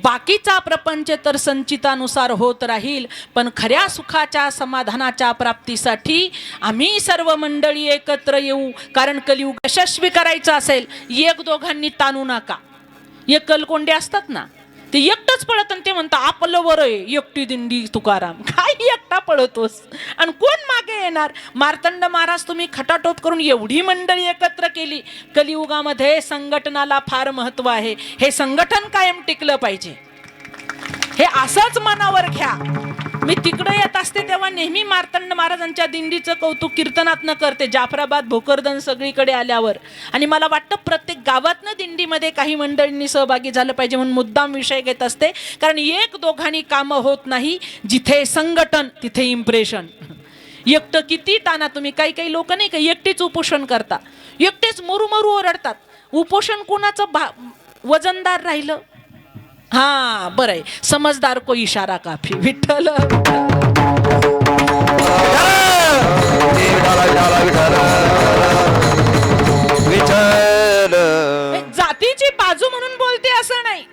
बाकीचा प्रपंच तर संचितानुसार होत राहील, पण खऱ्या सुखाच्या समाधानाच्या प्राप्तीसाठी आम्ही सर्व मंडळी एकत्र येऊ. कारण कलियुग यशस्वी करायचं असेल, 1-2घांनी ताणू नका. 1 कलकोंडे असतात ना, ते एकटंच पळत आणि ते म्हणतं आपलं बरं आहे, एकटी दिंडी तुकाराम. काय एकटा पळतोस आणि कोण मागे येणार? मार्तंड महाराज तुम्ही खटाटोप करून एवढी मंडळी एकत्र केली. कलियुगामध्ये संघटनाला फार महत्व आहे. हे संघटन कायम टिकलं पाहिजे, हे असंच मनावर घ्या. मी तिकडे येत असते तेव्हा नेहमी मार्तंड महाराजांच्या दिंडीचं कौतुक कीर्तनातनं करते, जाफराबाद भोकरदन सगळीकडे आल्यावर. आणि मला वाटतं प्रत्येक गावातनं दिंडीमध्ये काही मंडळींनी सहभागी झालं पाहिजे म्हणून मुद्दाम विषय घेत असते. कारण एक दोघांनी कामं होत नाही. जिथे संघटन तिथे इम्प्रेशन. एकटं किती ताना तुम्ही, काही काही लोक नाही का एकटेच उपोषण करता, एकटेच मरू ओरडतात. उपोषण कोणाचं वजनदार राहिलं? हा बरं आहे, समजदार को इशारा काफी. विठ्ठल जातीची बाजू म्हणून बोलते असं नाही,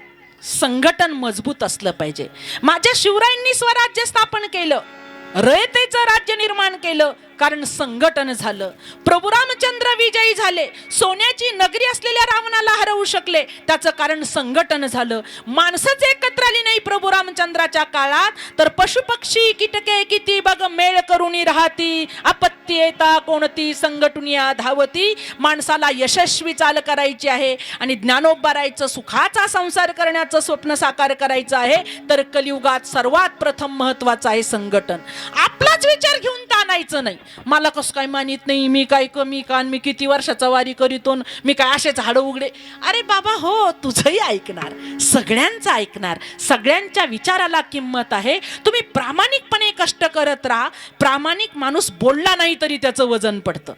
संघटन मजबूत असलं पाहिजे. माझ्या शिवरायांनी स्वराज्य स्थापन केलं, रयतेचं राज्य निर्माण केलं, कारण संघटन झालं. प्रभू रामचंद्र विजयी झाले, सोन्याची नगरी असलेल्या रावणाला हरवू शकले, त्याचं कारण संघटन झालं. माणसंच एकत्र आली नाही प्रभू रामचंद्राच्या काळात, तर पशुपक्षी कीटके किती बघ मेळ करूनी राहती, आपत्ती येता कोणती संघटुनी धावती. माणसाला यशस्वी चाल करायची आहे आणि ज्ञानोबरायचं सुखाचा संसार करण्याचं स्वप्न साकार करायचं आहे, तर कलियुगात सर्वात प्रथम महत्वाचं आहे संघटन. आपलाच विचार घेऊन ताणायचं नाही, मला कसं काय मानित नाही, मी काय कमी कान, मी किती वर्षाचा वारी करीतो, मी काय असे झाडं उघडे. अरे बाबा हो, तुझंही ऐकणार, सगळ्यांचं ऐकणार, सगळ्यांच्या विचाराला किंमत आहे. तुम्ही प्रामाणिकपणे कष्ट करत राहा. प्रामाणिक माणूस बोलला नाही तरी त्याचं वजन पडतं,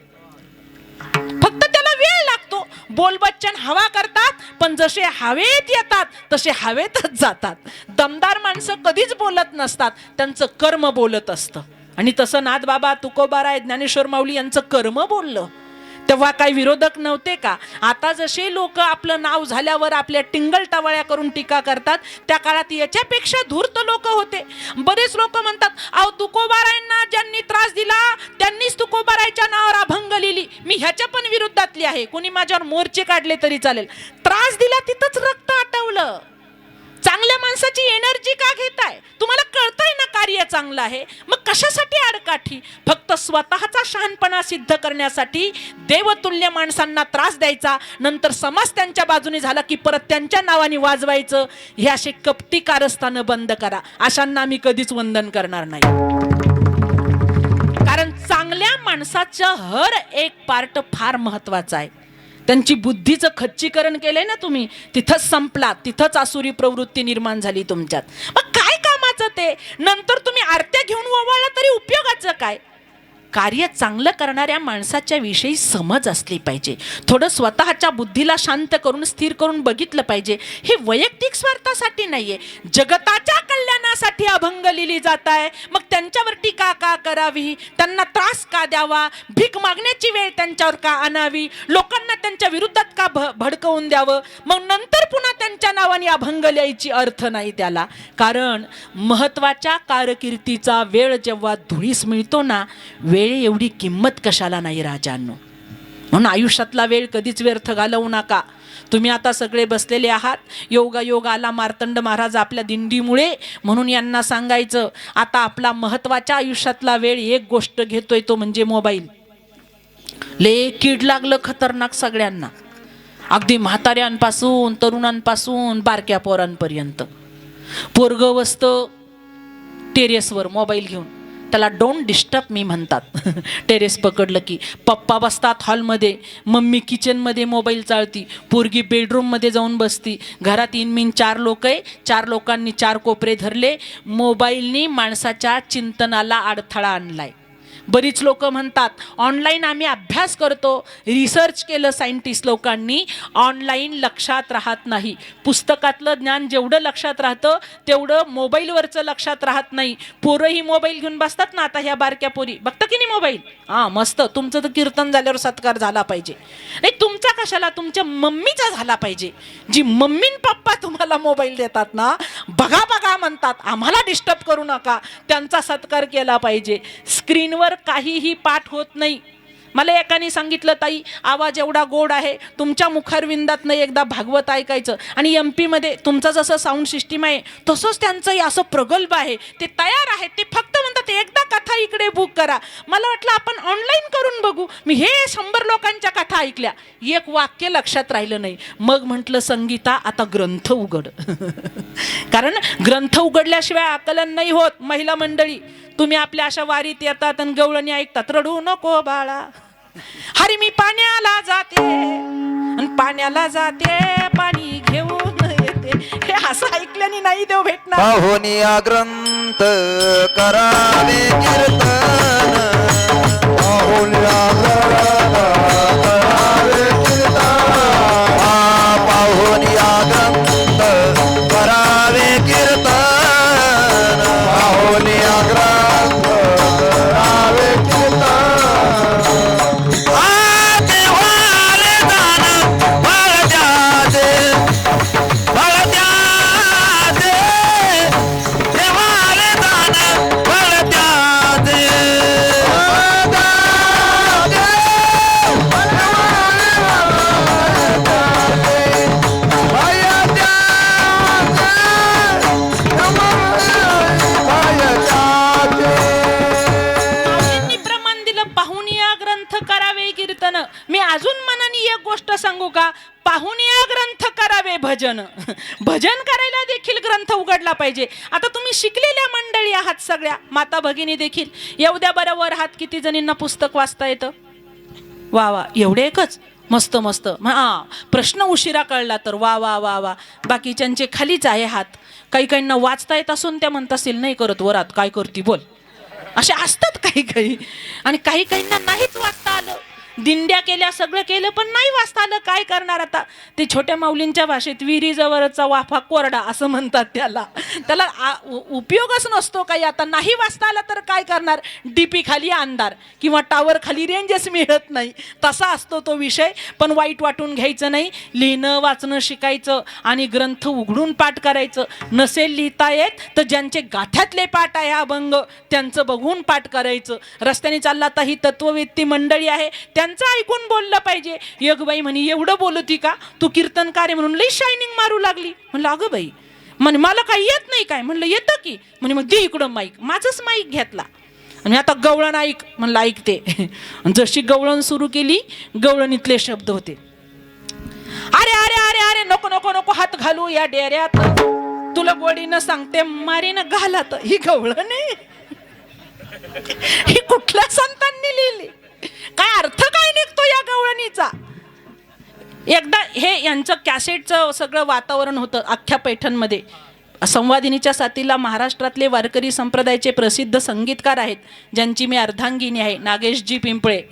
फक्त त्याला वेळ लागतो. बोलबच्चन हवा करतात, पण जसे हवेत येतात तसे हवेतच जातात. दमदार माणसं कधीच बोलत नसतात, त्यांचं कर्म बोलत असतं. आणि तसं नाथबाबा, तुकोबाराय, ज्ञानेश्वर माऊली यांचं कर्म बोललं. तेव्हा काही विरोधक नव्हते का? आता जसे लोक आपलं नाव झाल्यावर आपल्या टिंगल टवाळ्या करून टीका करतात, त्या काळात याच्यापेक्षा धूर्त लोक होते. बरेच लोक म्हणतात, अहो तुकोबारायांना ज्यांनी त्रास दिला त्यांनीच तुकोबारायच्या नावावर अभंग लिहिली. मी ह्याच्या पण विरोधातली आहे, कोणी माझ्यावर मोर्चे काढले तरी चालेल. त्रास दिला तिथंच रक्त आटवलं. चांगल्या माणसाची एनर्जी का घेताय? तुम्हाला कळतंय ना कार्य चांगलं आहे, मग कशासाठी आडकाठी? फक्त स्वतःचा शहाणपणा सिद्ध करण्यासाठी देवतुल्य माणसांना त्रास द्यायचा, नंतर समाज त्यांच्या बाजूने झाला की परत त्यांच्या नावाने वाजवायचं. हे असे कपटी कारस्थानं बंद करा. अशांना आम्ही कधीच वंदन करणार नाही. कारण चांगल्या माणसाचं हर एक पार्ट फार महत्वाचा आहे. त्यांची बुद्धीचं खच्चीकरण केलंय ना तुम्ही, तिथंच संपला, तिथंच आसुरी प्रवृत्ती निर्माण झाली तुमच्यात. मग काय कामाचं ते? नंतर तुम्ही आरत्या घेऊन ओवाळला तरी उपयोगाचं काय? कार्य चांगलं करणाऱ्या माणसाच्या विषयी समज असली पाहिजे. थोडं स्वतःच्या बुद्धीला शांत करून स्थिर करून बघितलं पाहिजे. हे वैयक्तिक स्वार्थासाठी नाहीये, जगताच्या कल्याणासाठी अभंग लिहिली जात आहे. मग त्यांच्यावर टीका का करावी? त्यांना त्रास का द्यावा? भीक मागण्याची वेळ त्यांच्यावर का आणावी? लोकांना त्यांच्या विरुद्धात का भडकवून द्यावं? मग नंतर पुन्हा त्यांच्या नावाने अभंग लिहायची अर्थ नाही त्याला. कारण महत्वाच्या कारकिर्दीचा वेळ जेव्हा धुळीस मिळतो ना, वेळ एवढी किंमत कशाला नाही राजांनो. म्हणून आयुष्यातला वेळ कधीच व्यर्थ घालवू नका. तुम्ही आता सगळे बसलेले आहात, योगायोग आला मार्तंड महाराज आपल्या दिंडीमुळे, म्हणून यांना सांगायचं, आता आपला महत्वाच्या आयुष्यातला वेळ एक गोष्ट घेतोय, तो म्हणजे मोबाईल. लय कीड लागलं खतरनाक सगळ्यांना, अगदी म्हाताऱ्यांपासून तरुणांपासून बारक्या पोरांपर्यंत. पोरगं बसतं टेरेसवर मोबाईल घेऊन, त्याला डोंट डिस्टर्ब मी म्हणतात. टेरेस पकडलं की पप्पा बसतात हॉलमध्ये, मम्मी किचनमध्ये मोबाईल चाळती, पोरगी बेडरूममध्ये जाऊन बसती. घरात 3-4 लोक आहे, 4 लोकांनी 4 कोपरे धरले. मोबाईलनी माणसाच्या चिंतनाला अडथळा आणलाय. बरीच लोक म्हणतात ऑनलाईन आम्ही अभ्यास करतो, रिसर्च केलं सायंटिस्ट लोकांनी, ऑनलाईन लक्षात राहत नाही. पुस्तकातलं ज्ञान जेवढं लक्षात राहतं तेवढं मोबाईलवरचं लक्षात राहत नाही. पोरंही मोबाईल घेऊन बसतात ना, आता ह्या बारक्या पोरी बघता की नाही मोबाईल, हां मस्त, तुमचं तर कीर्तन झाल्यावर सत्कार झाला पाहिजे. नाही तुमचा कशाला, तुमच्या मम्मीचा झाला पाहिजे. जी मम्मी पप्पा तुम्हाला मोबाईल देतात ना, बघा बघा म्हणतात, आम्हाला डिस्टर्ब करू नका, त्यांचा सत्कार केला पाहिजे. स्क्रीनवर काहीही पाठ होत नाही. मला एकाने सांगितलं, ताई आवाज एवढा गोड आहे, तुमच्या मुखारविंदातनं एकदा भागवत ऐकायचं. आणि MP मध्ये तुमचं जसं साऊंड सिस्टीम आहे तसंच त्यांचंही असं प्रगल्भ आहे, ते तयार आहेत, ते फक्त म्हणतात एकदा कथा इकडे बुक करा. मला वाटलं आपण ऑनलाईन करून बघू. मी हे 100 लोकांच्या कथा ऐकल्या, एक वाक्य लक्षात राहिलं नाही. मग म्हटलं संगीता आता ग्रंथ उघड. कारण ग्रंथ उघडल्याशिवाय आकलन नाही होत. महिला मंडळी, तुम्ही आपल्या अशा वारीत येतात आणि गवळणी ऐकतात, रडू नको बाळा, हरी मी पाण्याला जाते आणि पाण्याला जाते, पाणी घेऊन येते. हे असं ऐकल्याने नाही देव भेटणार. पाहुनिया ग्रंथ करावे कीर्तन, पाहुनिया ग्रंथ करावे कीर्तन, पाहुनिया ग्रंथ करावे कीर्तन, पाहुनिया ग्रंथ करावे कीर्तन. देवाले दान फळ द्याचे, फळ द्याचे, देवाले दान फळ द्याचे. माऊलींनी प्रमाण दिलं, पाहुनिया ग्रंथ करावे कीर्तन. मी अजून मनाने एक गोष्ट सांगू का? पाहुनिया ग्रंथ करावे भजन. भजन करायला देखील ग्रंथ उघडला पाहिजे. आता तुम्ही शिकलेल्या मंडळी आहात सगळ्या, माता भगिनी देखील. येऊ द्या बरं वर हात, किती जणींना पुस्तक वाचता येतं? वा वा, एवढे एकच, मस्त मस्त. हां, प्रश्न उशिरा कळला तर वा वा वा वा. बाकीच्यांचे खालीच आहे हात. काही काहींना वाचता येत असून त्या म्हणत असतील नाही करत वरात, काय करती बोल, असे असतात काही काही. आणि काही काहींना नाहीच वाचता आलं, दिंड्या केल्या, सगळं केलं, पण नाही वाचता आलं. काय करणार आता? ते छोट्या माऊलींच्या भाषेत विहिरीजवळचा वाफा कोरडा असं म्हणतात त्याला. त्याला उपयोगच नसतो काही. आता नाही वाचता आलं तर काय करणार? DP खाली अंधार किंवा टावर खाली रेंजच मिळत नाही, तसा असतो तो विषय. पण वाईट वाटून घ्यायचं नाही. लिहिणं वाचणं शिकायचं आणि ग्रंथ उघडून पाठ करायचं. नसेल लिहिता येत तर ज्यांचे गाथ्यातले पाठ आहे अभंग, त्यांचं बघून पाठ करायचं. रस्त्याने चालला आता ही तत्ववेत्ती मंडळी आहे, त्यांचं ऐकून बोललं पाहिजे. एक बाई म्हणे, एवढं बोलती का तू, कीर्तनकार आहे म्हणून लई शायनिंग मारू लागली. म्हणलं अगं बाई, म्हणे मला काही येत नाही काय? म्हणलं येतं की. म्हणे मग दे इकडं माईक. माझंच माईक घेतला आणि आता गवळण ऐक. म्हणलं ऐकते. जशी गवळण सुरू केली, गवळणीतले शब्द होते, अरे अरे अरे अरे नको नको नको हात घालू या डेऱ्यात, तुला गोडीनं सांगते मारीनं घालात. ही गवळण आहे? ही कुठल्या संतांनी लिहिली? काय अर्थ काय निघतो या गवळणीचा? एकदा हे यांचं कॅसेटचं सगळं वातावरण होतं अख्ख्या पैठणमध्ये. संवादिनीच्या साथीला महाराष्ट्रातले वारकरी संप्रदायाचे प्रसिद्ध संगीतकार आहेत, ज्यांची मी अर्धांगिनी आहे, नागेशजी पिंपळे.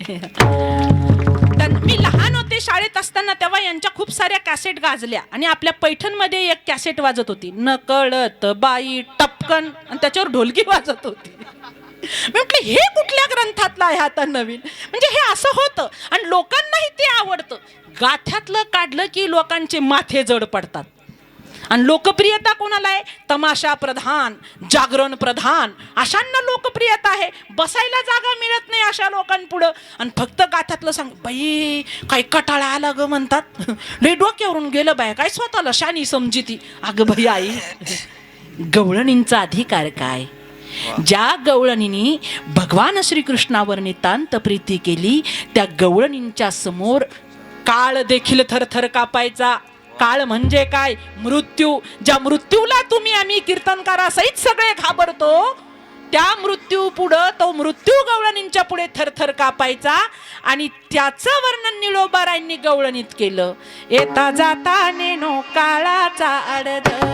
मी लहान होते शाळेत असताना, तेव्हा यांच्या खूप साऱ्या कॅसेट गाजल्या आणि आपल्या पैठणमध्ये एक कॅसेट वाजत होती, नकळत बाई टपकन, आणि त्याच्यावर ढोलकी वाजत होती. म्हटलं हे कुठल्या ग्रंथातलं आहे आता नवीन? म्हणजे हे असं होतं आणि लोकांनाही ते आवडतं. गाथ्यातलं काढलं की लोकांचे माथे जड पडतात. आणि लोकप्रियता कोणाला आहे? तमाशा प्रधान, जागरण प्रधान, अशांना लोकप्रियता आहे. बसायला जागा मिळत नाही अशा लोकांपुढं. आणि फक्त गाथ्यातलं सांग, बाई काय कटाळा आला ग म्हणतात, लय डोक्यावरून गेलं बाय, काय स्वतःला शानी समजिती. अगं बाई आई, गवळणींचा अधिकार काय? ज्या गवळणींनी भगवान श्रीकृष्णावर नितांत प्रीती केली, त्या गवळणींच्या समोर काळ देखील थरथर कापायचा. काळ म्हणजे काय? मृत्यू. ज्या मृत्यूला तुम्ही आम्ही कीर्तनकारासहित सगळे घाबरतो, त्या मृत्यू पुढं तो मृत्यू गवळणींच्या पुढे थरथर कापायचा. आणि त्याचं वर्णन निळोबारायांनी गवळणीत केलं. येता जाता नेनो काळाचा आडदरा,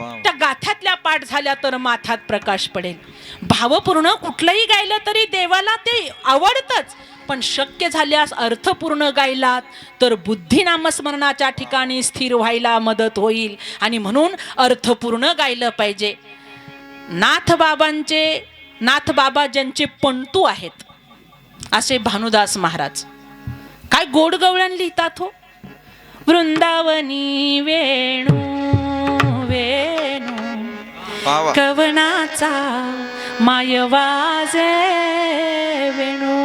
वा. त्या गाथ्यातल्या पाठ झाल्या तर माथ्यात प्रकाश पडेल. भावपूर्ण कुठलंही गायलं तरी देवाला ते आवडतंच, पण शक्य झाल्यास अर्थपूर्ण गायलात तर बुद्धी नामस्मरणाच्या ठिकाणी स्थिर व्हायला मदत होईल. आणि म्हणून अर्थपूर्ण गायलं पाहिजे. नाथ बाबा ज्यांचे पंतू आहेत असे भानुदास महाराज काय गोड गवळण लिहितात हो. वृंदावनी वेणू वेणू वा वा. कवनाचा मायवाजे वेणू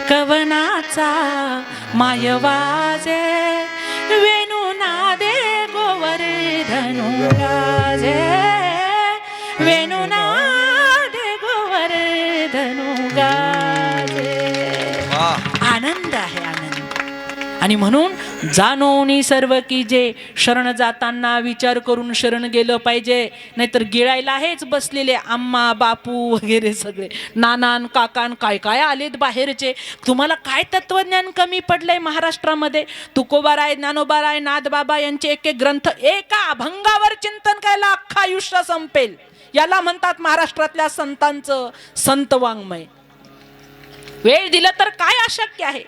कवनाचा मायवाजे वेणू नादे गोवर्धनु गाजे वेणू नादे गोवर्धनु गाजे. वा. आनंद आहे आनंद. आणि म्हणून जाणोनी सर्व की जे शरण जाताना विचार करून शरण गेलं पाहिजे. नाहीतर गिळायला हेच बसलेले आम्हा बापू वगैरे सगळे नानान काकान काय काय आलेत बाहेरचे. तुम्हाला काय तत्वज्ञान कमी पडलंय महाराष्ट्रामध्ये. तुकोबाराय ज्ञानोबाराय नाथबाबा यांचे एक एक ग्रंथ एका अभंगावर चिंतन करायला अख्खा आयुष्य संपेल. याला म्हणतात महाराष्ट्रातल्या संतांचं संत वाङ्मय. वेळ दिला तर काय अशक्य आहे.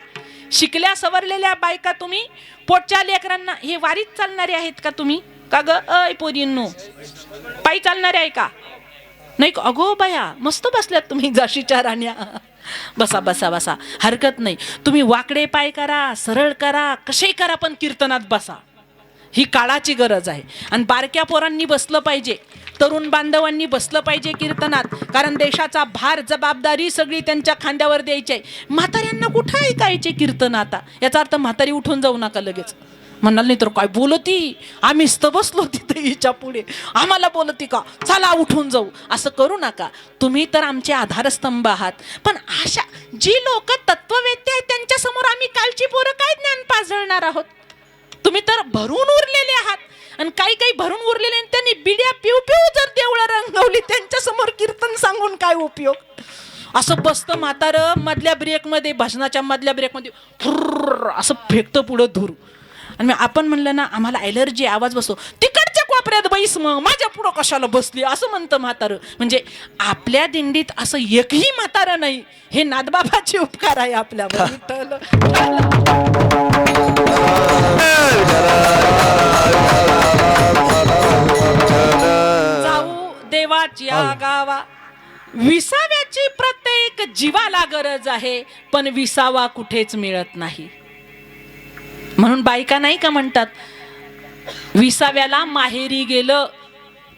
शिकल्या सवरलेल्या बायका तुम्ही पोटच्या लेकरांना हे वारीत चालणारे आहेत का तुम्ही का ग अय पोरींनो पायी चालणारे आहे का नाही. अगो बाया मस्त बसल्यात तुम्ही जाशीच्या राण्या. बसा बसा बसा हरकत नाही. तुम्ही वाकडे पाय करा सरळ करा कसे करा पण कीर्तनात बसा. ही काळाची गरज आहे. आणि बारक्या पोरांनी बसलं पाहिजे, तरुण बांधवांनी बसलं पाहिजे कीर्तनात. कारण देशाचा भार जबाबदारी सगळी त्यांच्या खांद्यावर द्यायची आहे. म्हाताऱ्यांना कुठं ऐकायचे कीर्तन आता. याचा अर्थ म्हातारी उठून जाऊ नका लगेच. म्हणाल नाही तर काय बोलती आम्हीच तर बसलो तिथे हिच्या पुढे आम्हाला बोलती का चला उठून जाऊ असं करू नका. तुम्ही तर आमचे आधारस्तंभ आहात. पण अशा जी लोक तत्ववेत्ते आहेत त्यांच्या समोर आम्ही कालची पोरं काय ज्ञान पाजळणार आहोत. तुम्ही तर भरून उरलेले आहात. आणि काही काही भरून उरलेले त्यांनी बिड्या पिऊ पिऊ जर देवळं रंगवली त्यांच्या समोर कीर्तन सांगून काय उपयोग. असं बसतं म्हातारं मधल्या ब्रेकमध्ये भजनाच्या मधल्या ब्रेकमध्ये फुर्र असं फेकतं पुढं धूर. आणि आपण म्हणलं ना आम्हाला ॲलर्जी आवाज बसतो तिकडच्या कोपऱ्यात बैस मग माझ्या पुढं कशाला बसली असं म्हणतं म्हातारं. म्हणजे आपल्या दिंडीत असं एकही म्हातारं नाही. हे नाथबाबाचे उपकार आहे आपल्यावर. जाऊ देवाच्या गावा विसाव्याची प्रत्येक जीवाला गरज आहे पण विसावा कुठेच मिळत नाही. म्हणून बायका नाही का म्हणतात विसाव्याला माहेरी गेलं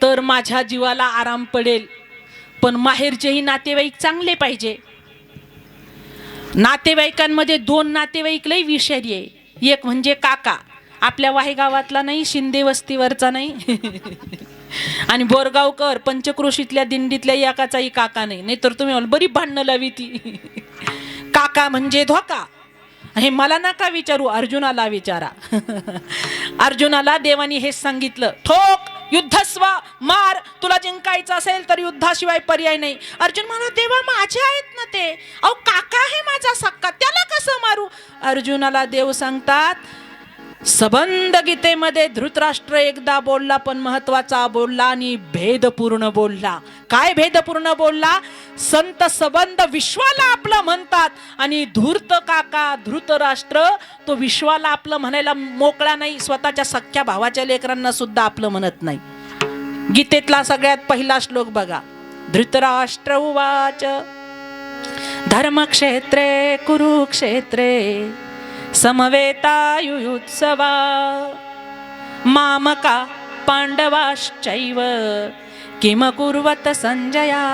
तर माझ्या जीवाला आराम पडेल. पण माहेरचेही नातेवाईक चांगले पाहिजे. नातेवाईकांमध्ये दोन नातेवाईक लई विषारी आहे. एक म्हणजे काका आपल्या वाहेगावातला नाही शिंदे वस्तीवरचा नाही आणि बोरगावकर पंचक्रोशीतल्या दिंडीतल्या एकाचाही काका नाही. नाही तर तुम्ही बरी भांडणं लावी ती. काका म्हणजे धोका. हे मला नका विचारू अर्जुनाला विचारा. अर्जुनाला देवानी हेच सांगितलं ठोक युद्धस्व मार तुला जिंकायचं असेल तर युद्धाशिवाय पर्याय नाही. अर्जुन म्हणा देवा माझे आहेत ना ते. अहो काका आहे माझा सक्का त्याला कसं मारू. अर्जुनाला देव सांगतात सबंध गीतेमध्ये धृतराष्ट्र एकदा बोलला पण महत्वाचा बोलला आणि भेदपूर्ण बोलला. काय भेदपूर्ण बोलला. संत सबंध विश्वाला आपलं म्हणतात आणि धूर्त काका धृतराष्ट्र तो विश्वाला आपलं म्हणायला मोकळा नाही. स्वतःच्या सख्या भावाच्या लेकरांना सुद्धा आपलं म्हणत नाही. गीतेतला सगळ्यात पहिला श्लोक बघा. धृतराष्ट्र उवाच धर्मक्षेत्रे कुरुक्षेत्रे समवेतायुत्सवा मामका पांडवाश्चैव किम कुर्वत संजया.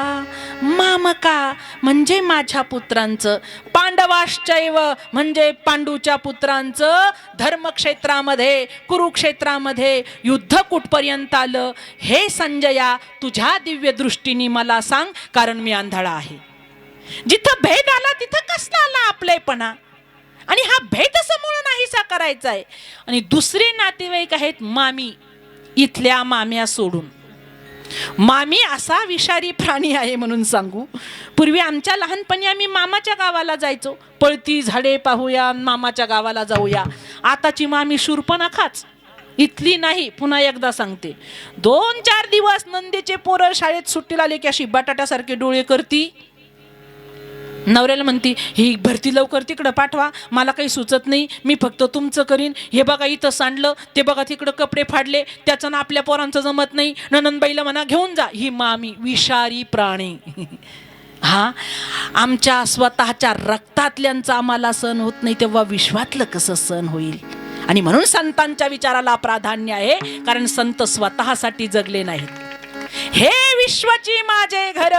मामका म्हणजे माझ्या पुत्रांचं, पांडवाश्चैव म्हणजे पांडूच्या पुत्रांचं. धर्मक्षेत्रामध्ये कुरुक्षेत्रामध्ये युद्ध कुठपर्यंत आलं हे संजया तुझ्या दिव्य दृष्टीने मला सांग कारण मी आंधळा आहे. जिथं भेद आला तिथं कसला आला आपलेपणा. आणि हा भेद समूळ नाहीसा करायचा आहे. आणि दुसरे नातेवाईक आहेत मामी. इथल्या माम्या सोडून. मामी असा विषारी प्राणी आहे म्हणून सांगू. पूर्वी आमच्या लहानपणी आम्ही मामाच्या गावाला जायचो. पळती झाडे पाहूया मामाच्या गावाला जाऊया. आताची मामी शूर्पणखाच. इथली नाही, पुन्हा एकदा सांगते. 2-4 दिवस नंदेचे पोरं शाळेत सुट्टीला आले की अशी बटाट्यासारखे डोळे करती. नवऱ्याला म्हणती, ही भरती लवकर तिकडं पाठवा, मला काही सुचत नाही, मी फक्त तुमचं करीन. हे बघा इथं सांडलं, ते बघा तिकडं कपडे फाडले, त्याचं ना आपल्या पोरांचं जमत नाही. ननंदबाईला म्हणा घेऊन जा. ही मामी विषारी प्राणी. हा, आमच्या स्वतःच्या रक्तातल्यांचा आम्हाला सहन होत नाही, तेव्हा विश्वातलं कसं सहन होईल? आणि म्हणून संतांच्या विचाराला प्राधान्य आहे, कारण संत स्वतःसाठी जगले नाहीत. हे विश्वाची माझे घर,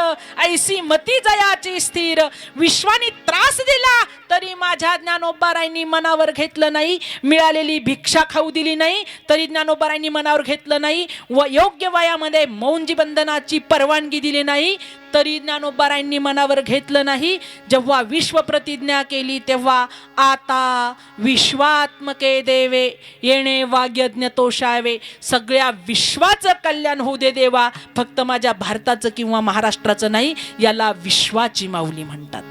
ऐसी मती जयाची स्थिर. विश्वानी त्रास दिला तरी माझ्या ज्ञानोबारायांनी मनावर घेतलं नाही. मिळालेली भिक्षा खाऊ दिली नाही तरी ज्ञानोबारायांनी मनावर घेतलं नाही. व योग्य वयामध्ये मौंजी बंधनाची परवानगी दिली नाही तरी ज्ञानोबारायांनी मनावर घेतलं नाही. जेव्हा विश्व प्रतिज्ञा केली तेव्हा आता विश्वात्मके देवे येणे वाग्यज्ञ तोषावे. सगळ्या विश्वाचं कल्याण होऊ दे देवा, फक्त माझ्या भारताचं किंवा महाराष्ट्राचं नाही. याला विश्वाची माऊली म्हणतात.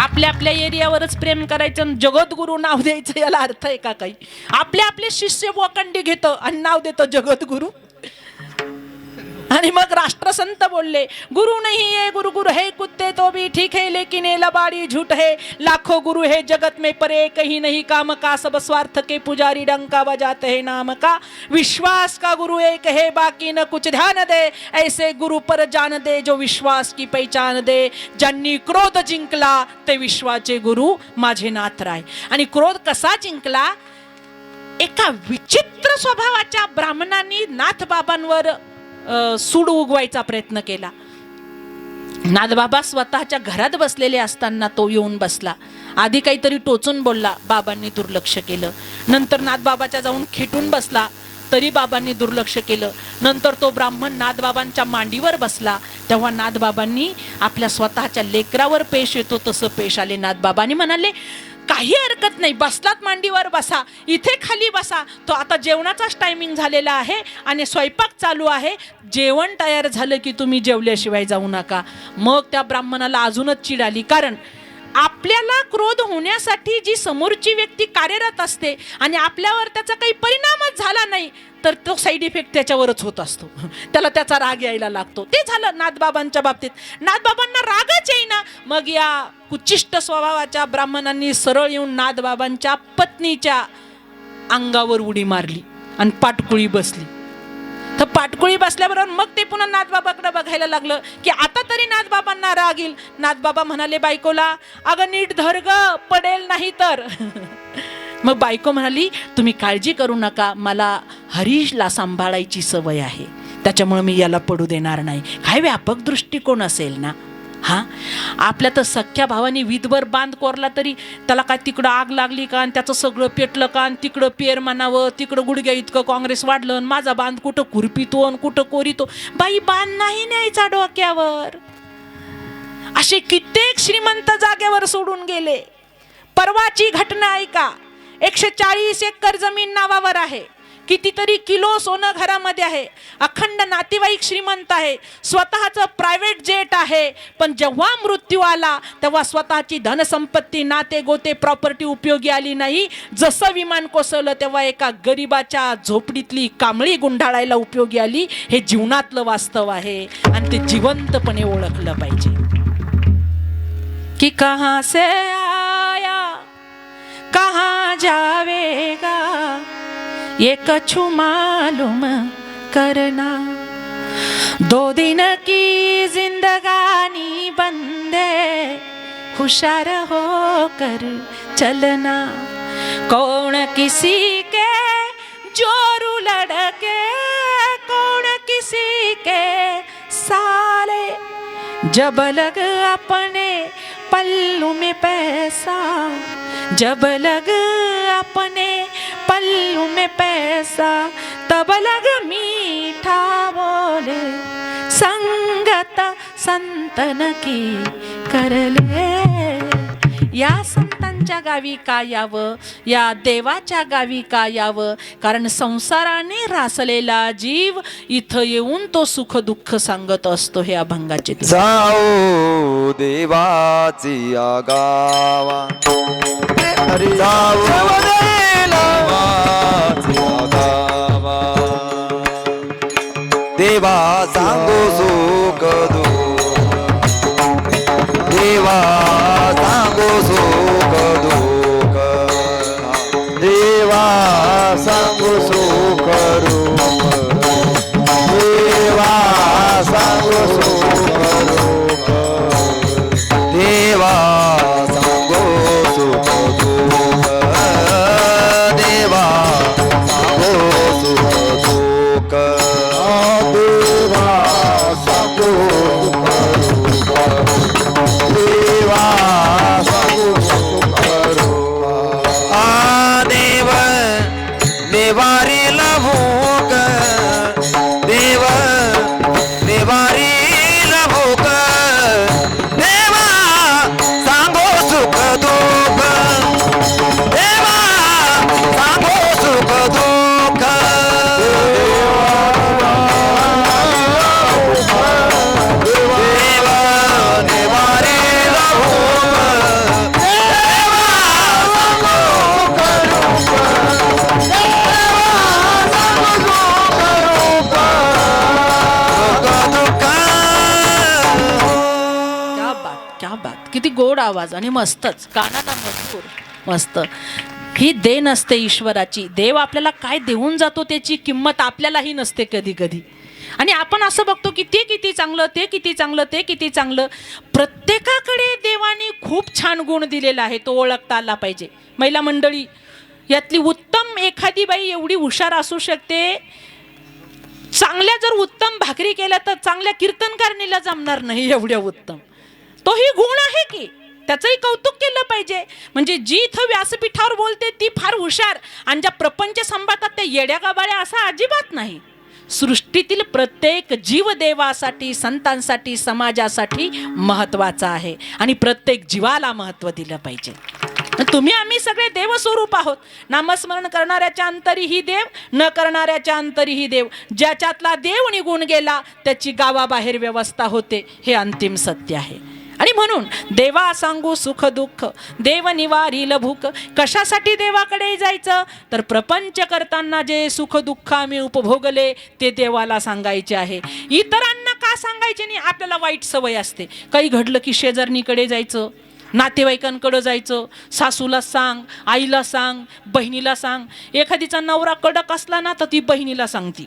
आपल्या आपल्या एरियावरच प्रेम करायचं, जगद्गुरु नाव द्यायचं, याला अर्थ आहे का काही? आपले शिष्य वकंडी घेतं आणि नाव देतं जगद्गुरु. आणि मग राष्ट्रसंत बोलले, गुरु नहीं है गुरु गुरु है कुत्ते तो भी ठीक है, लेकिन ये लबाड़ी झूठ है. लाखों गुरु है जगत में परे, कहीं नहीं काम का, सब स्वार्थ के पुजारी, डंका बजाते हैं नाम का. विश्वास का गुरु एक है, बाकी न कुछ ध्यान दे, ऐसे गुरु पर जान दे जो विश्वास की पहचान दे. ज्यांनी क्रोध जिंकला ते विश्वाचे गुरु माझे नाथराय. आणि क्रोध कसा जिंकला? एका विचित्र स्वभावाच्या ब्राह्मणांनी नाथबाबांवर सूड उगवायचा प्रयत्न केला. नाथबाबा स्वतःच्या घरात बसलेले असताना तो येऊन बसला. आधी काहीतरी टोचून बोलला, बाबांनी दुर्लक्ष केलं. नंतर नाथबाबाच्या जाऊन खेटून बसला, तरी बाबांनी दुर्लक्ष केलं. नंतर तो ब्राह्मण नाथबाबांच्या मांडीवर बसला, तेव्हा नाथबाबांनी आपल्या स्वतःच्या लेकरावर पेश येतो तसं पेश आले. नाथबाबांनी म्हणाले, काही हरकत नाही, बसलात मांडीवर बसा, इथे खाली बसा. तो आता जेवणाचाच टायमिंग झालेला आहे आणि स्वयंपाक चालू आहे. जेवण तयार झालं की तुम्ही जेवल्याशिवाय जाऊ नका. मग त्या ब्राह्मणाला अजूनच चिड आली, कारण आपल्याला क्रोध होण्यासाठी जी समोरची व्यक्ती कार्यरत असते आणि आपल्यावर त्याचा काही परिणामच झाला नाही तर तो साईड इफेक्ट त्याच्यावरच होत असतो, त्याला त्याचा राग यायला लागतो. ते झालं नाथबाबांच्या बाबतीत. नाथबाबांना रागच येईना. मग या कुचिष्ट स्वभावाच्या ब्राह्मणांनी सरळ येऊन नाथबाबांच्या पत्नीच्या अंगावर उडी मारली आणि पाटकुळी बसली. तर पाटकुळी बसल्याबरोबर मग ते पुन्हा नाथबाबाकडे बघायला लागलं की आता तरी नाथबाबांना राग येईल. नाथबाबा म्हणाले बायकोला, अगं नीट धर ग, पडेल नाही तर. मग बायको म्हणाली, तुम्ही काळजी करू नका, मला हरीशला सांभाळायची सवय आहे, त्याच्यामुळे मी याला पडू देणार नाही. काय व्यापक दृष्टिकोन असेल ना. हा, आपल्या तर सख्या भावानी विधभर बांध कोरला तरी त्याला काय तिकडं आग लागली का, आणि त्याचं सगळं पेटलं का, आणि तिकडं पेर म्हणावं, तिकडं गुडघ्या इतकं काँग्रेस वाढलं, आणि माझा बांध कुठं खुरपितो आणि कुठं कोरितो. बाई, बांध नाही न्यायचा डोक्यावर. असे कित्येक श्रीमंत जागेवर सोडून गेले. परवाची घटना ऐका. 140 एकर जमीन नावावर आहे, कितीतरी किलो सोनं घरामध्ये आहे, अखंड नातेवाईक श्रीमंत आहे, स्वतःचं प्रायव्हेट जेट आहे. पण जेव्हा मृत्यू आला तेव्हा स्वतःची धनसंपत्ती, नाते गोते, प्रॉपर्टी उपयोगी आली नाही. जसं विमान कोसळलं तेव्हा एका गरीबाच्या झोपडीतली कांबळी गुंडाळायला उपयोगी आली. हे जीवनातलं वास्तव आहे आणि ते जिवंतपणे ओळखलं पाहिजे. की कहां से आया कहां जावेगा, ये कछु मालूम करना. 2 दिन की जिंदगानी बंदे, हुशार होकर चलना. कौन किसी के जोरू लड़के, कौन किसी के साले. जब लग अपने पल्लू में पैसा, जब लग अपने पल्लू में पैसा, तब लग मीठा बोले. संगत संतन की करले. या संतांच्या गावी का यावं, या देवाच्या गावी का यावं, कारण संसाराने रासलेला जीव इथं येऊन तो सुख दुःख सांगत असतो. हे अभंगाचे. जाऊ देवाची आगावा, जाऊ देवाला धामा देवा सांगो सुख दुःख देवा सांगो सुख दुःख देवा सांगो सुख रूप देवा सांगो सुख रूप देवा सांगो सुख दुःख देवा सांगो सुख दुःख देवा सांगो सुख रूप देवा सांगो सुख रूप देव देवारील भूक देव देवारील भूक देवा सांगो सुख दुःख देवा सांगो सुख दुःख देवा देवारील भूक देवा क्या बात, किती गोड आवाज आणि मस्तच कानाला मजकूर मस्त. ही देण असते ईश्वराची. देव आपल्याला काय देऊन जातो त्याची किंमत आपल्यालाही नसते कधी कधी. आणि आपण असं बघतो की ते किती चांगलं, ते किती चांगलं, ते किती चांगलं. प्रत्येकाकडे देवाने खूप छान गुण दिलेला आहे, तो ओळखता आला पाहिजे. महिला मंडळी, यातली उत्तम एखादी बाई एवढी हुशार असू शकते, चांगल्या जर उत्तम भाकरी केल्या तर चांगल्या कीर्तनकारणीला जमणार नाही एवढ्या उत्तम. तोही गुण आहे की त्याचंही कौतुक केलं पाहिजे. म्हणजे जी इथं व्यासपीठावर बोलते ती फार हुशार, आणि ज्या प्रपंच संभाळतात त्या येड्या गाबाळ्या असं अजिबात नाही. सृष्टीतील प्रत्येक जीव देवासाठी, संतांसाठी, समाजासाठी महत्त्वाचा आहे आणि प्रत्येक जीवाला महत्त्व दिलं पाहिजे. तुम्ही आम्ही सगळे देवस्वरूप आहोत. नामस्मरण करणाऱ्याच्या अंतरीही देव, न करणाऱ्याच्या अंतरीही देव. ज्याच्यातला देव निघून गेला त्याची गावाबाहेर व्यवस्था होते, हे अंतिम सत्य आहे. आणि म्हणून देवा सांगू सुख दुःख देव निवारील भूक. कशासाठी देवाकडे जायचं तर प्रपंच करताना जे सुख दुःख आम्ही उपभोगले ते देवाला सांगायचे आहे. इतरांना का सांगायचे नाही? आपल्याला वाईट सवय असते. काही घडलं की शेजारणीकडे जायचं, नातेवाईकांकडे जायचं, सासूला सांग, आईला सांग, बहिणीला सांग. एखादीचा नवरा कडक असला ना तर ती बहिणीला सांगती.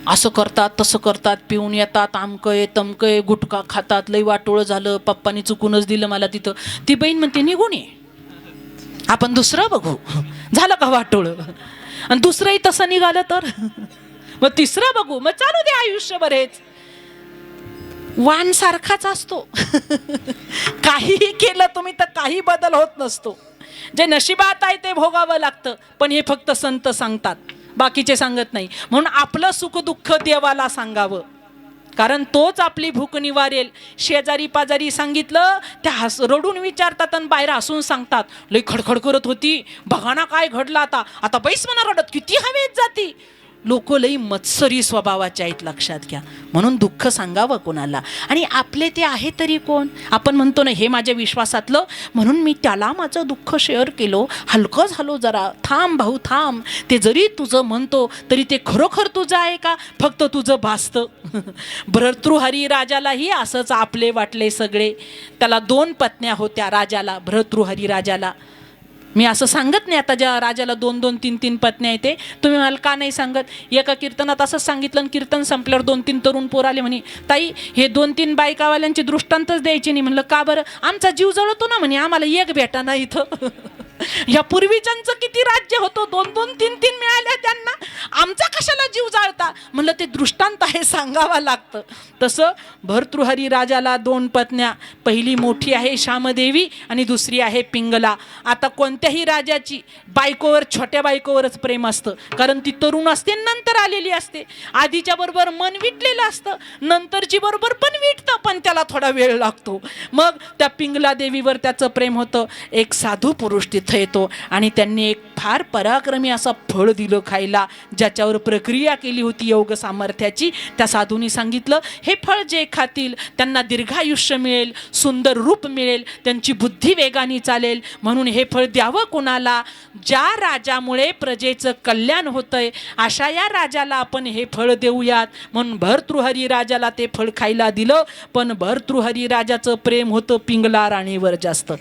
असं करतात तसं करतात, पिऊन येतात, आमकय तमकय, गुटखा खातात, लई वाटोळं झालं, पप्पानी चुकूनच दिलं मला तिथं. ती बहीण म्हणते निघून ये, आपण दुसरं बघू. झालं का वाटोळं? आणि दुसरंही तसं निघालं तर मग तिसरं बघू, मग चालू दे आयुष्यभर हेच. वाण सारखाच असतो. काहीही केलं तुम्ही तर काही बदल होत नसतो. जे नशिबात आहे ते भोगावं लागतं, पण हे फक्त संत सांगतात, बाकीचे सांगत नाही. म्हणून आपलं सुख दुःख देवाला सांगावं, कारण तोच आपली भूक निवारेल. शेजारी पाजारी सांगितलं त्या रडून विचारतात आणि बाहेर हसून सांगतात, लई खडखड करत होती, बघा ना काय घडलं आता, आता बैस म्हणा रडत, किती हवेत जाती. लोक लई मत्सरी स्वभावाचे आहेत, लक्षात घ्या. म्हणून दुःख सांगावं कोणाला. आणि आपले ते आहे तरी कोण? आपण म्हणतो ना हे माझ्या विश्वासातलं, म्हणून मी त्याला माझं दुःख शेअर केलं. हलकं झालो जरा, थांब भाऊ थांब. ते जरी तुझं म्हणतो तरी ते खरोखर तुझं आहे का, फक्त तुझं भासतं. भर्तृहरी राजालाही असंच आपले वाटले सगळे. त्याला 2 पत्न्या होत्या राजाला, भर्तृहरी राजाला. मी असं सांगत नाही आता ज्या राजाला 2-2, 3-3 पत्न्या येते, तुम्ही मला का नाही सांगत? एका कीर्तनात असंच सांगितलं आणि कीर्तन संपल्यावर 2-3 तरुण पोर आले म्हणे, ताई हे 2-3 बायकावाल्यांची दृष्टांतच द्यायची नाही. म्हणलं का बरं? आमचा जीव जळतो ना म्हणे, आम्हाला एक भेटा ना इथं. या पूर्वीच्यांचं किती राज्य होतं, 2-2, 3-3 मिळाल्या त्यांना, आमचा कशाला जीव जाळता? म्हणलं ते दृष्टांत आहे, सांगावा लागतं. तसं भर्तृहरी राजाला 2 पत्न्या, पहिली मोठी आहे श्यामदेवी आणि दुसरी आहे पिंगला. आता कोणत्याही राजाची बायकोवर, छोट्या बायकोवरच प्रेम असतं, कारण ती तरुण असते, नंतर आलेली असते. आधीच्या बरोबर मन विटलेलं असतं, नंतरची बरोबर पण विटतं, पण त्याला थोडा वेळ लागतो. मग त्या पिंगला देवीवर त्याचं प्रेम होतं. एक साधू पुरुष तिथं तिथं येतो आणि त्यांनी एक फार पराक्रमी असा फळ दिलं खायला, ज्याच्यावर प्रक्रिया केली होती योग सामर्थ्याची. त्या साधूंनी सांगितलं, हे फळ जे खातील त्यांना दीर्घायुष्य मिळेल, सुंदर रूप मिळेल, त्यांची बुद्धी वेगाने चालेल, म्हणून हे फळ द्यावं कोणाला? ज्या राजामुळे प्रजेचं कल्याण होतंय अशा या राजाला आपण हे फळ देऊयात. म्हणून भर्तृहरी राजाला ते फळ खायला दिलं. पण भर्तृहरी राजाचं प्रेम होतं पिंगला राणीवर जास्त.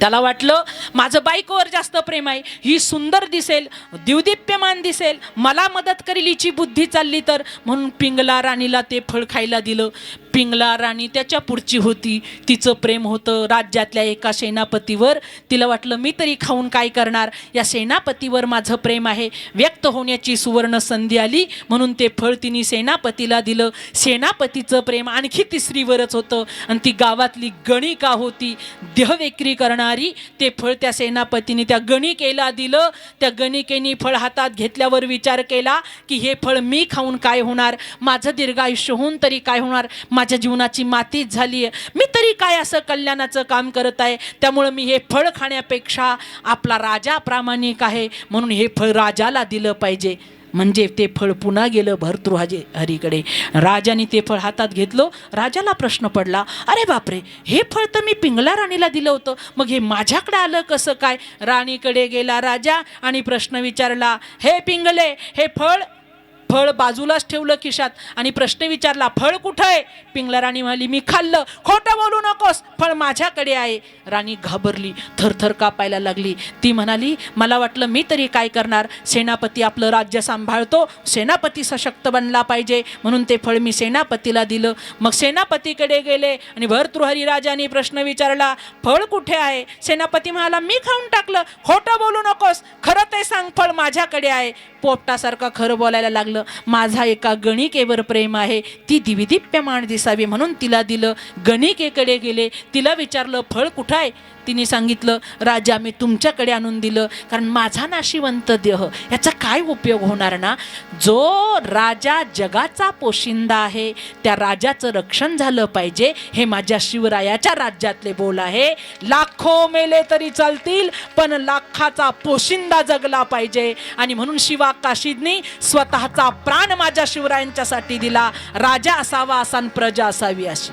त्याला वाटलं माझं बायकोवर जास्त प्रेम आहे, ही सुंदर दिसेल, दिवदीप्यमान दिसेल, मला मदत करेल हिची बुद्धी चालली तर, म्हणून पिंगला राणीला ते फळ खायला दिलं. पिंगला राणी त्याच्या पुढची होती, तिचं प्रेम होतं राज्यातल्या एका सेनापतीवर. तिला वाटलं मी तरी खाऊन काय करणार, या सेनापतीवर माझं प्रेम आहे, व्यक्त होण्याची सुवर्ण संधी आली, म्हणून ते फळ तिने सेनापतीला दिलं. सेनापतीचं प्रेम आणखी तिसरीवरच होतं आणि ती गावातली गणिका होती, देहवेकरी करणारी. ते फळ त्या सेनापतीने त्या गणिकेला दिलं. त्या गणिकेने फळ हातात घेतल्यावर विचार केला की हे फळ मी खाऊन काय होणार, माझं दीर्घायुष्य होऊन तरी काय होणार, माझ्या जीवनाची मातीच झाली आहे, मी तरी काय असं कल्याणाचं काम करत आहे, त्यामुळं मी हे फळ खाण्यापेक्षा आपला राजा प्रामाणिक आहे म्हणून हे फळ राजाला दिलं पाहिजे. म्हणजे ते फळ पुन्हा गेलं भर्तृहरीकडे. राजाने ते फळ हातात घेतलं. राजाला प्रश्न पडला, अरे बापरे, हे फळ तर मी पिंगला राणीला दिलं होतं, मग हे माझ्याकडे आलं कसं काय? राणीकडे गेला राजा आणि प्रश्न विचारला, हे पिंगले, हे फळ बाजूलाच ठेवलं खिशात आणि प्रश्न विचारला, फळ कुठं आहे? पिंगला राणी म्हणाली, मी खाल्लं. खोटं बोलू नकोस, फळ माझ्याकडे आहे. राणी घाबरली, थरथर कापायला लागली. ती म्हणाली, मला वाटलं मी तरी काय करणार, सेनापती आपलं राज्य सांभाळतो, सेनापती सशक्त बनला पाहिजे, म्हणून ते फळ मी सेनापतीला दिलं. मग सेनापतीकडे गेले आणि भर्तृहरी राजाने प्रश्न विचारला, फळ कुठे आहे? सेनापती म्हणाला, मी खाऊन टाकलं. खोटं बोलू नकोस, खरं ते सांग, फळ माझ्याकडे आहे. पोपटासारखं खरं बोलायला लागलं, माझा एका गणिकेवर प्रेम आहे, ती दिव्यदीप्यमान दिसावी म्हणून तिला दिलं. गणिकेकडे गेले, तिला विचारलं, फळ कुठं आहे? तिने सांगितलं, राजा मी तुमच्याकडे आणून दिलं, कारण माझा नाशिवंत देह याचा काय उपयोग होणार ना. जो राजा जगाचा पोशिंदा आहे त्या राजाचं रक्षण झालं पाहिजे, हे माझ्या शिवरायाच्या राज्यातले बोल आहे. लाखो मेले तरी चालतील पण लाखाचा पोशिंदा जगला पाहिजे, आणि म्हणून शिवा काशीदनी स्वतःचा प्राण माझ्या शिवरायांच्यासाठी दिला. राजा असावा असा प्रजा असावी अशी.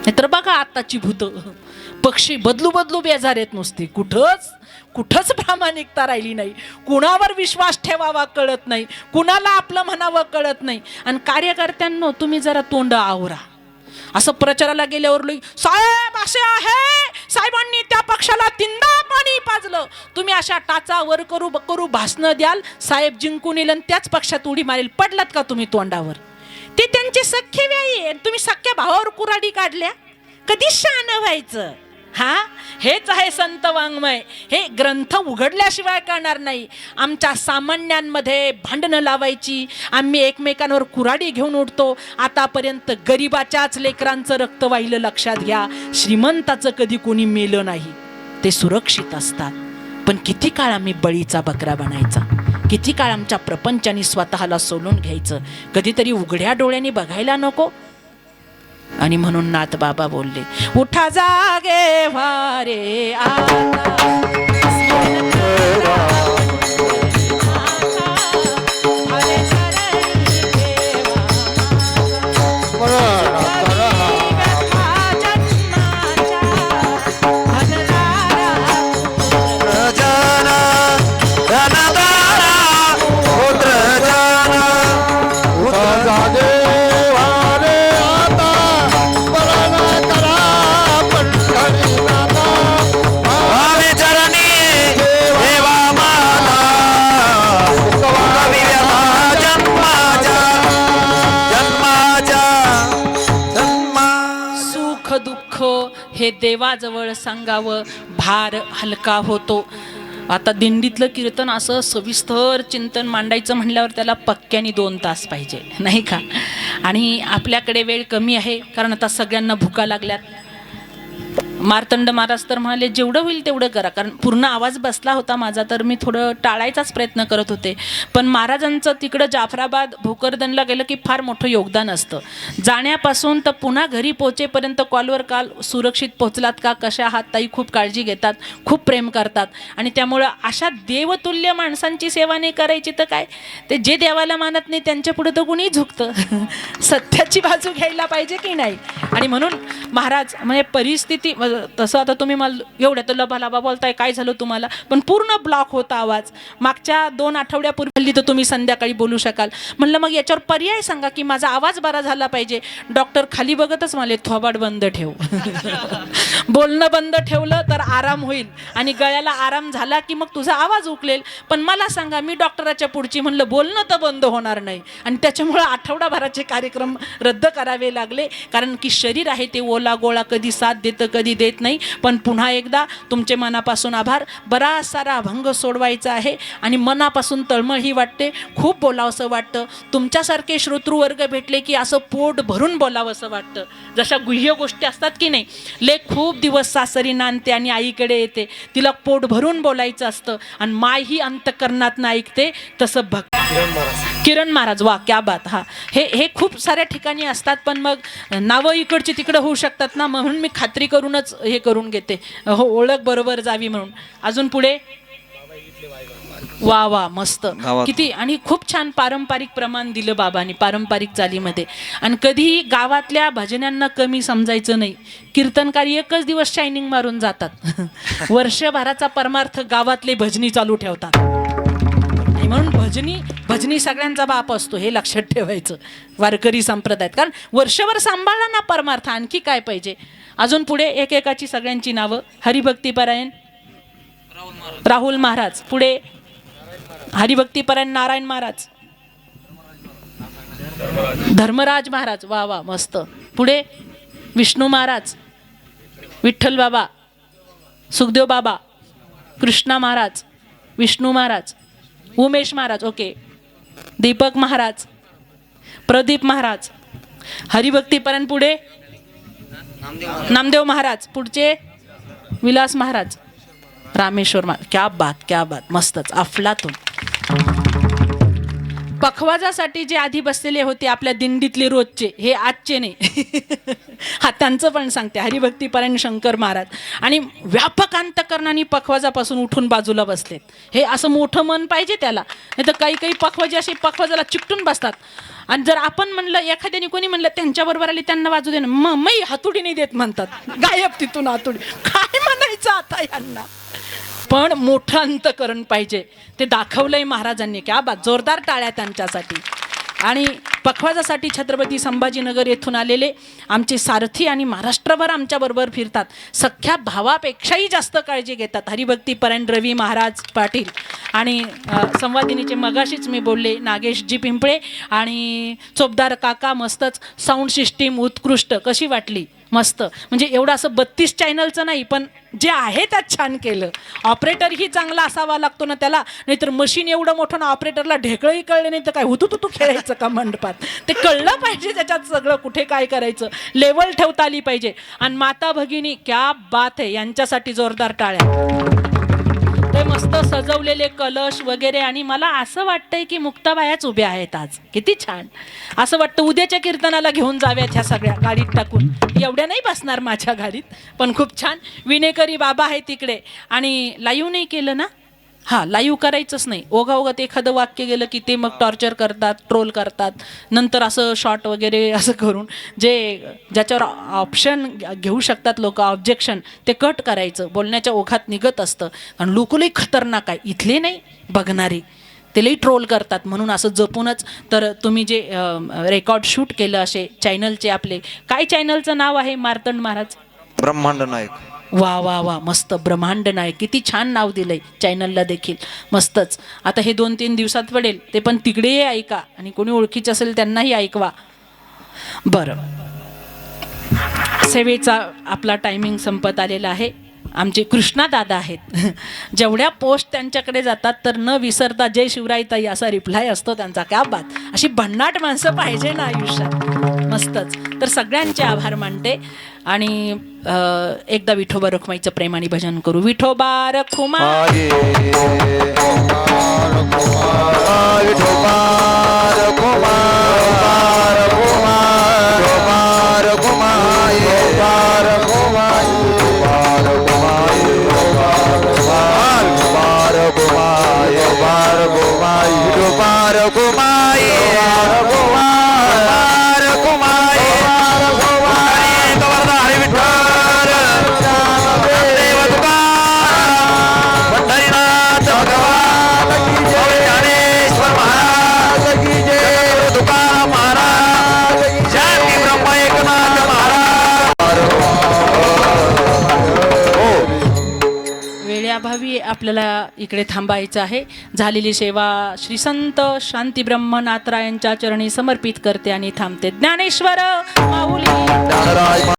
तर बघा आताची भूत पक्षी बदलू बदलू बेजार येत नुसती, कुठंच प्रामाणिकता राहिली नाही, कुणावर विश्वास ठेवावा कळत नाही, कुणाला आपलं म्हणावं कळत नाही. आणि कार्यकर्त्यांनो तुम्ही जरा तोंड आवरा. असं प्रचाराला गेल्यावर साहेब असे आहे, साहेबांनी त्या पक्षाला तिंदा पाणी पाजलं, तुम्ही अशा टाचा वर करू भाषणं द्याल, साहेब जिंकून येईल आणि त्याच पक्षात उडी मारेल. पडलात का तुम्ही तोंडावर? ते त्यांचे सख्खे व्याई, तुम्ही सख्या भावावर कुराडी काढल्या. कधी शहाणं व्हायचं? हा, हेच आहे संत वाङ्मय. हे ग्रंथ उघडल्याशिवाय कळणार नाही. आमच्या सामान्यांमध्ये भांडणं लावायची, आम्ही एकमेकांवर कुऱ्हाडी घेऊन उठतो. आतापर्यंत गरीबाच्याच लेकरांचं रक्त वाहिलं, लक्षात घ्या. श्रीमंताचं कधी कोणी मेलं नाही, ते सुरक्षित असतात. पण किती काळ आम्ही बळीचा बकरा बनायचा, किती काळ आमच्या प्रपंचाने स्वतःला सोलून घ्यायचं, कधीतरी उघड्या डोळ्यांनी बघायला नको. आणि म्हणून नाथ बाबा बोलले, उठा जागे वारे आता, हे देवाजवळ सांगावं, भार हलका होतो. आता दिंडीतलं कीर्तन असं सविस्तर चिंतन मांडायचं म्हणल्यावर त्याला पक्क्याने 2 तास पाहिजे, नाही का? आणि आपल्याकडे वेळ कमी आहे, कारण आता सगळ्यांना भुका लागल्यात. मार्तंड महाराज तर म्हणाले जेवढं होईल तेवढं करा, कारण पूर्ण आवाज बसला होता माझा, तर मी थोडं टाळायचाच प्रयत्न करत होते. पण महाराजांचं तिकडं जाफराबाद भोकरदनला गेलं की फार मोठं योगदान असतं. जाण्यापासून तर पुन्हा घरी पोहोचेपर्यंत कॉलवर काल सुरक्षित पोचलात का, कशा आहात ताई, खूप काळजी घेतात, खूप प्रेम करतात. आणि त्यामुळं अशा देवतुल्य माणसांची सेवा नाही करायची तर काय, ते जे देवाला मानत नाही त्यांच्या पुढे तर कुणी झुकतं. सत्याची बाजू घ्यायला पाहिजे की नाही. आणि म्हणून महाराज म्हणजे परिस्थिती, तसं आता तुम्ही मला एवढ्या तर लबालाबा बोलताय, काय झालं तुम्हाला, पण पूर्ण ब्लॉक होता आवाज. मागच्या 2 आठवड्यापूर्वी हल्ली तर तुम्ही संध्याकाळी बोलू शकाल. म्हणलं मग याच्यावर पर्याय सांगा की माझा आवाज बरा झाला पाहिजे. डॉक्टर खाली बघतच मला थोबाड बंद ठेव. बोलणं बंद ठेवलं तर आराम होईल, आणि गळ्याला आराम झाला की मग तुझा आवाज उकलेल. पण मला सांगा, मी डॉक्टराच्या पुढची, म्हणलं बोलणं तर बंद होणार नाही. आणि त्याच्यामुळं आठवडाभराचे कार्यक्रम रद्द करावे लागले, कारण की शरीर आहे ते ओला गोळा, कधी साथ देतं कधी देत नाही. पण पुन्हा एकदा तुमचे मनापासून आभार. बराच सारा अभंग सोडवायचा आहे आणि मनापासून तळमळही वाटते, खूप बोलावंसं वाटतं. तुमच्यासारखे श्रोतृवर्ग भेटले की असं पोट भरून बोलावंसं वाटतं. जशा गुह्य गोष्टी असतात की नाही, लेक खूप दिवस सासरी नांदते आणि आईकडे येते, तिला पोट भरून बोलायचं असतं, आणि माय ही अंतकरणात ऐकते. तसं किरण महाराज, वा क्या बात. हा, हे खूप साऱ्या ठिकाणी असतात, पण मग नावं इकडची तिकडं होऊ शकतात ना, म्हणून मी खात्री करूनच हे करून घेते, हो, ओळख बरोबर जावी म्हणून. अजून पुढे, वा वा, मस्त, किती. आणि खूप छान पारंपरिक प्रमाण दिलं बाबांनी पारंपरिक चालीमध्ये. आणि कधीही गावातल्या भजनांना कमी समजायचं नाही. कीर्तनकारी एकच दिवस शायनिंग मारून जातात, वर्षभराचा परमार्थ गावातले भजनी चालू ठेवतात. म्हणून भजनी सगळ्यांचा बाप असतो, हे लक्षात ठेवायचं वारकरी संप्रदायात. कारण वर्षभर सांभाळला ना परमार्थ, आणखी काय पाहिजे. अजून पुढे एकेकाची सगळ्यांची नावं. हरिभक्तीपरायण राहुल महाराज, पुढे हरिभक्तीपरायण नारायण महाराज, धर्मराज महाराज, वा वा, मस्त. पुढे विष्णू महाराज, विठ्ठल बाबा, सुखदेव बाबा, कृष्णा महाराज, विष्णू महाराज, उमेश महाराज, ओके, दीपक महाराज, प्रदीप महाराज, हरिभक्तीपर्यंत. पुढे नामदेव महाराज, पुढचे विलास महाराज, रामेश्वर महाराज. क्या बात, क्या बात, मस्तच, अफलातून. पखवाजासाठी जे आधी बसलेले होते आपल्या दिंडीतले रोजचे, हे आजचे नाही. हा, त्यांचं पण सांगते. हरिभक्तीपरायण शंकर महाराज आणि व्यापक अंतकरणाने पखवाजापासून उठून बाजूला बसलेत. हे असं मोठं मन पाहिजे त्याला, नाही तर काही काही पखवाजे असे पखवाजाला चिकटून बसतात. आणि जर आपण म्हणलं, एखाद्याने कोणी म्हणलं त्यांच्याबरोबर आली त्यांना वाजू दे ना, मी हातुडी नाही देत म्हणतात, गायब तिथून हातुडी. काय म्हणायचं आता यांना. पण मोठं अंतकरण पाहिजे, ते दाखवलंय महाराजांनी. क्या बात, जोरदार टाळ्या त्यांच्यासाठी. आणि पखवाजासाठी छत्रपती संभाजीनगर येथून आलेले आमचे सारथी आणि महाराष्ट्रभर आमच्याबरोबर फिरतात, सख्या भावापेक्षाही जास्त काळजी घेतात. हरिभक्तीपरायण रवी महाराज पाटील आणि संवादिनीचे मगाशीच मी बोलले नागेशजी पिंपळे आणि चोपदार काका. मस्तच, साऊंड सिस्टीम उत्कृष्ट. कशी वाटली? मस्त. म्हणजे एवढं असं 32 चॅनलचं नाही, पण जे आहे त्यात छान केलं. ऑपरेटरही चांगला असावा लागतो ना त्याला, नाहीतर मशीन एवढं मोठं ना, ऑपरेटरला ढेकळही कळले नाही तर काय होतो तू खेळायचं का मंडपात. ते कळलं पाहिजे त्याच्यात सगळं, कुठे काय करायचं, लेवल ठेवता आली पाहिजे. आणि माता भगिनी, क्या बात आहे, यांच्यासाठी जोरदार टाळ्या. ते मस्त सजवलेले कलश वगैरे. आणि मला असं वाटतंय की मुक्ताबायाच उभ्या आहेत आज, किती छान. असं वाटतं उद्याच्या कीर्तनाला घेऊन जाव्यात ह्या सगळ्या गाडीत टाकून. एवढ्या नाही बसणार माझ्या गाडीत, पण खूप छान. विनेकरी बाबा आहे तिकडे. आणि लाईव्ह नाही केलं ना, हां, लाईव्ह करायचंच नाही. ओघाओघात एखादं वाक्य गेलं की ते मग टॉर्चर करतात, ट्रोल करतात. नंतर असं शॉर्ट वगैरे असं करून ज्याच्यावर ऑप्शन घेऊ शकतात लोक, ऑब्जेक्शन, ते कट करायचं. बोलण्याच्या ओघात निघत असतं. आणि लोक लई खतरनाक आहे, इथले नाही बघणारे, ते लई ट्रोल करतात. म्हणून असं जपूनच. तर तुम्ही जे रेकॉर्ड शूट केलं असे चॅनलचे, आपले काय चॅनलचं नाव आहे मार्तंड महाराज? ब्रह्मांड नायक. वा वा वा, मस्त. ब्रह्मांड नायक, किती छान नाव दिलंय चॅनलला देखील. मस्तच. आता हे 2-3 दिवसात पडेल, ते पण तिकडेही ऐका आणि कोणी ओळखीचं असेल त्यांनाही ऐकवा. बरं, सेवेचा आपला टायमिंग संपत आलेला आहे. आमचे कृष्णा दादा आहेत, जेवढ्या पोस्ट त्यांच्याकडे जातात तर न विसरता जय शिवराय ताई असा रिप्लाय असतो त्यांचा. क्या बात, अशी भन्नाट माणसं पाहिजे ना आयुष्यात. मस्तच. तर सगळ्यांचे आभार मानते. आणि एकदा विठोबा रखुमाईचं प्रेमाने भजन करू. विठोबा रखुमा माये विठोबार कुमार कुमार कुमाये कुमार कुमाये कुमार कुमाये कुमार कुमाये विठोबार कुमाये कुमार कुमाये गवर्धन हरी विठ्ठल देव तुकाराम पंढरीनाथ भगवान की जय ज्ञानेश्वर महाराज की जय तुकाराम महाराज की जय ब्रह्म एकनाथ महाराज. वेळेअभावी आपल्याला इकडे थांबायचं आहे. झालेली सेवा श्री संत शांती ब्रह्मनाथरायांच्या चरणी समर्पित करते आणि थांबते. ज्ञानेश्वर माऊली. ज्ञानराज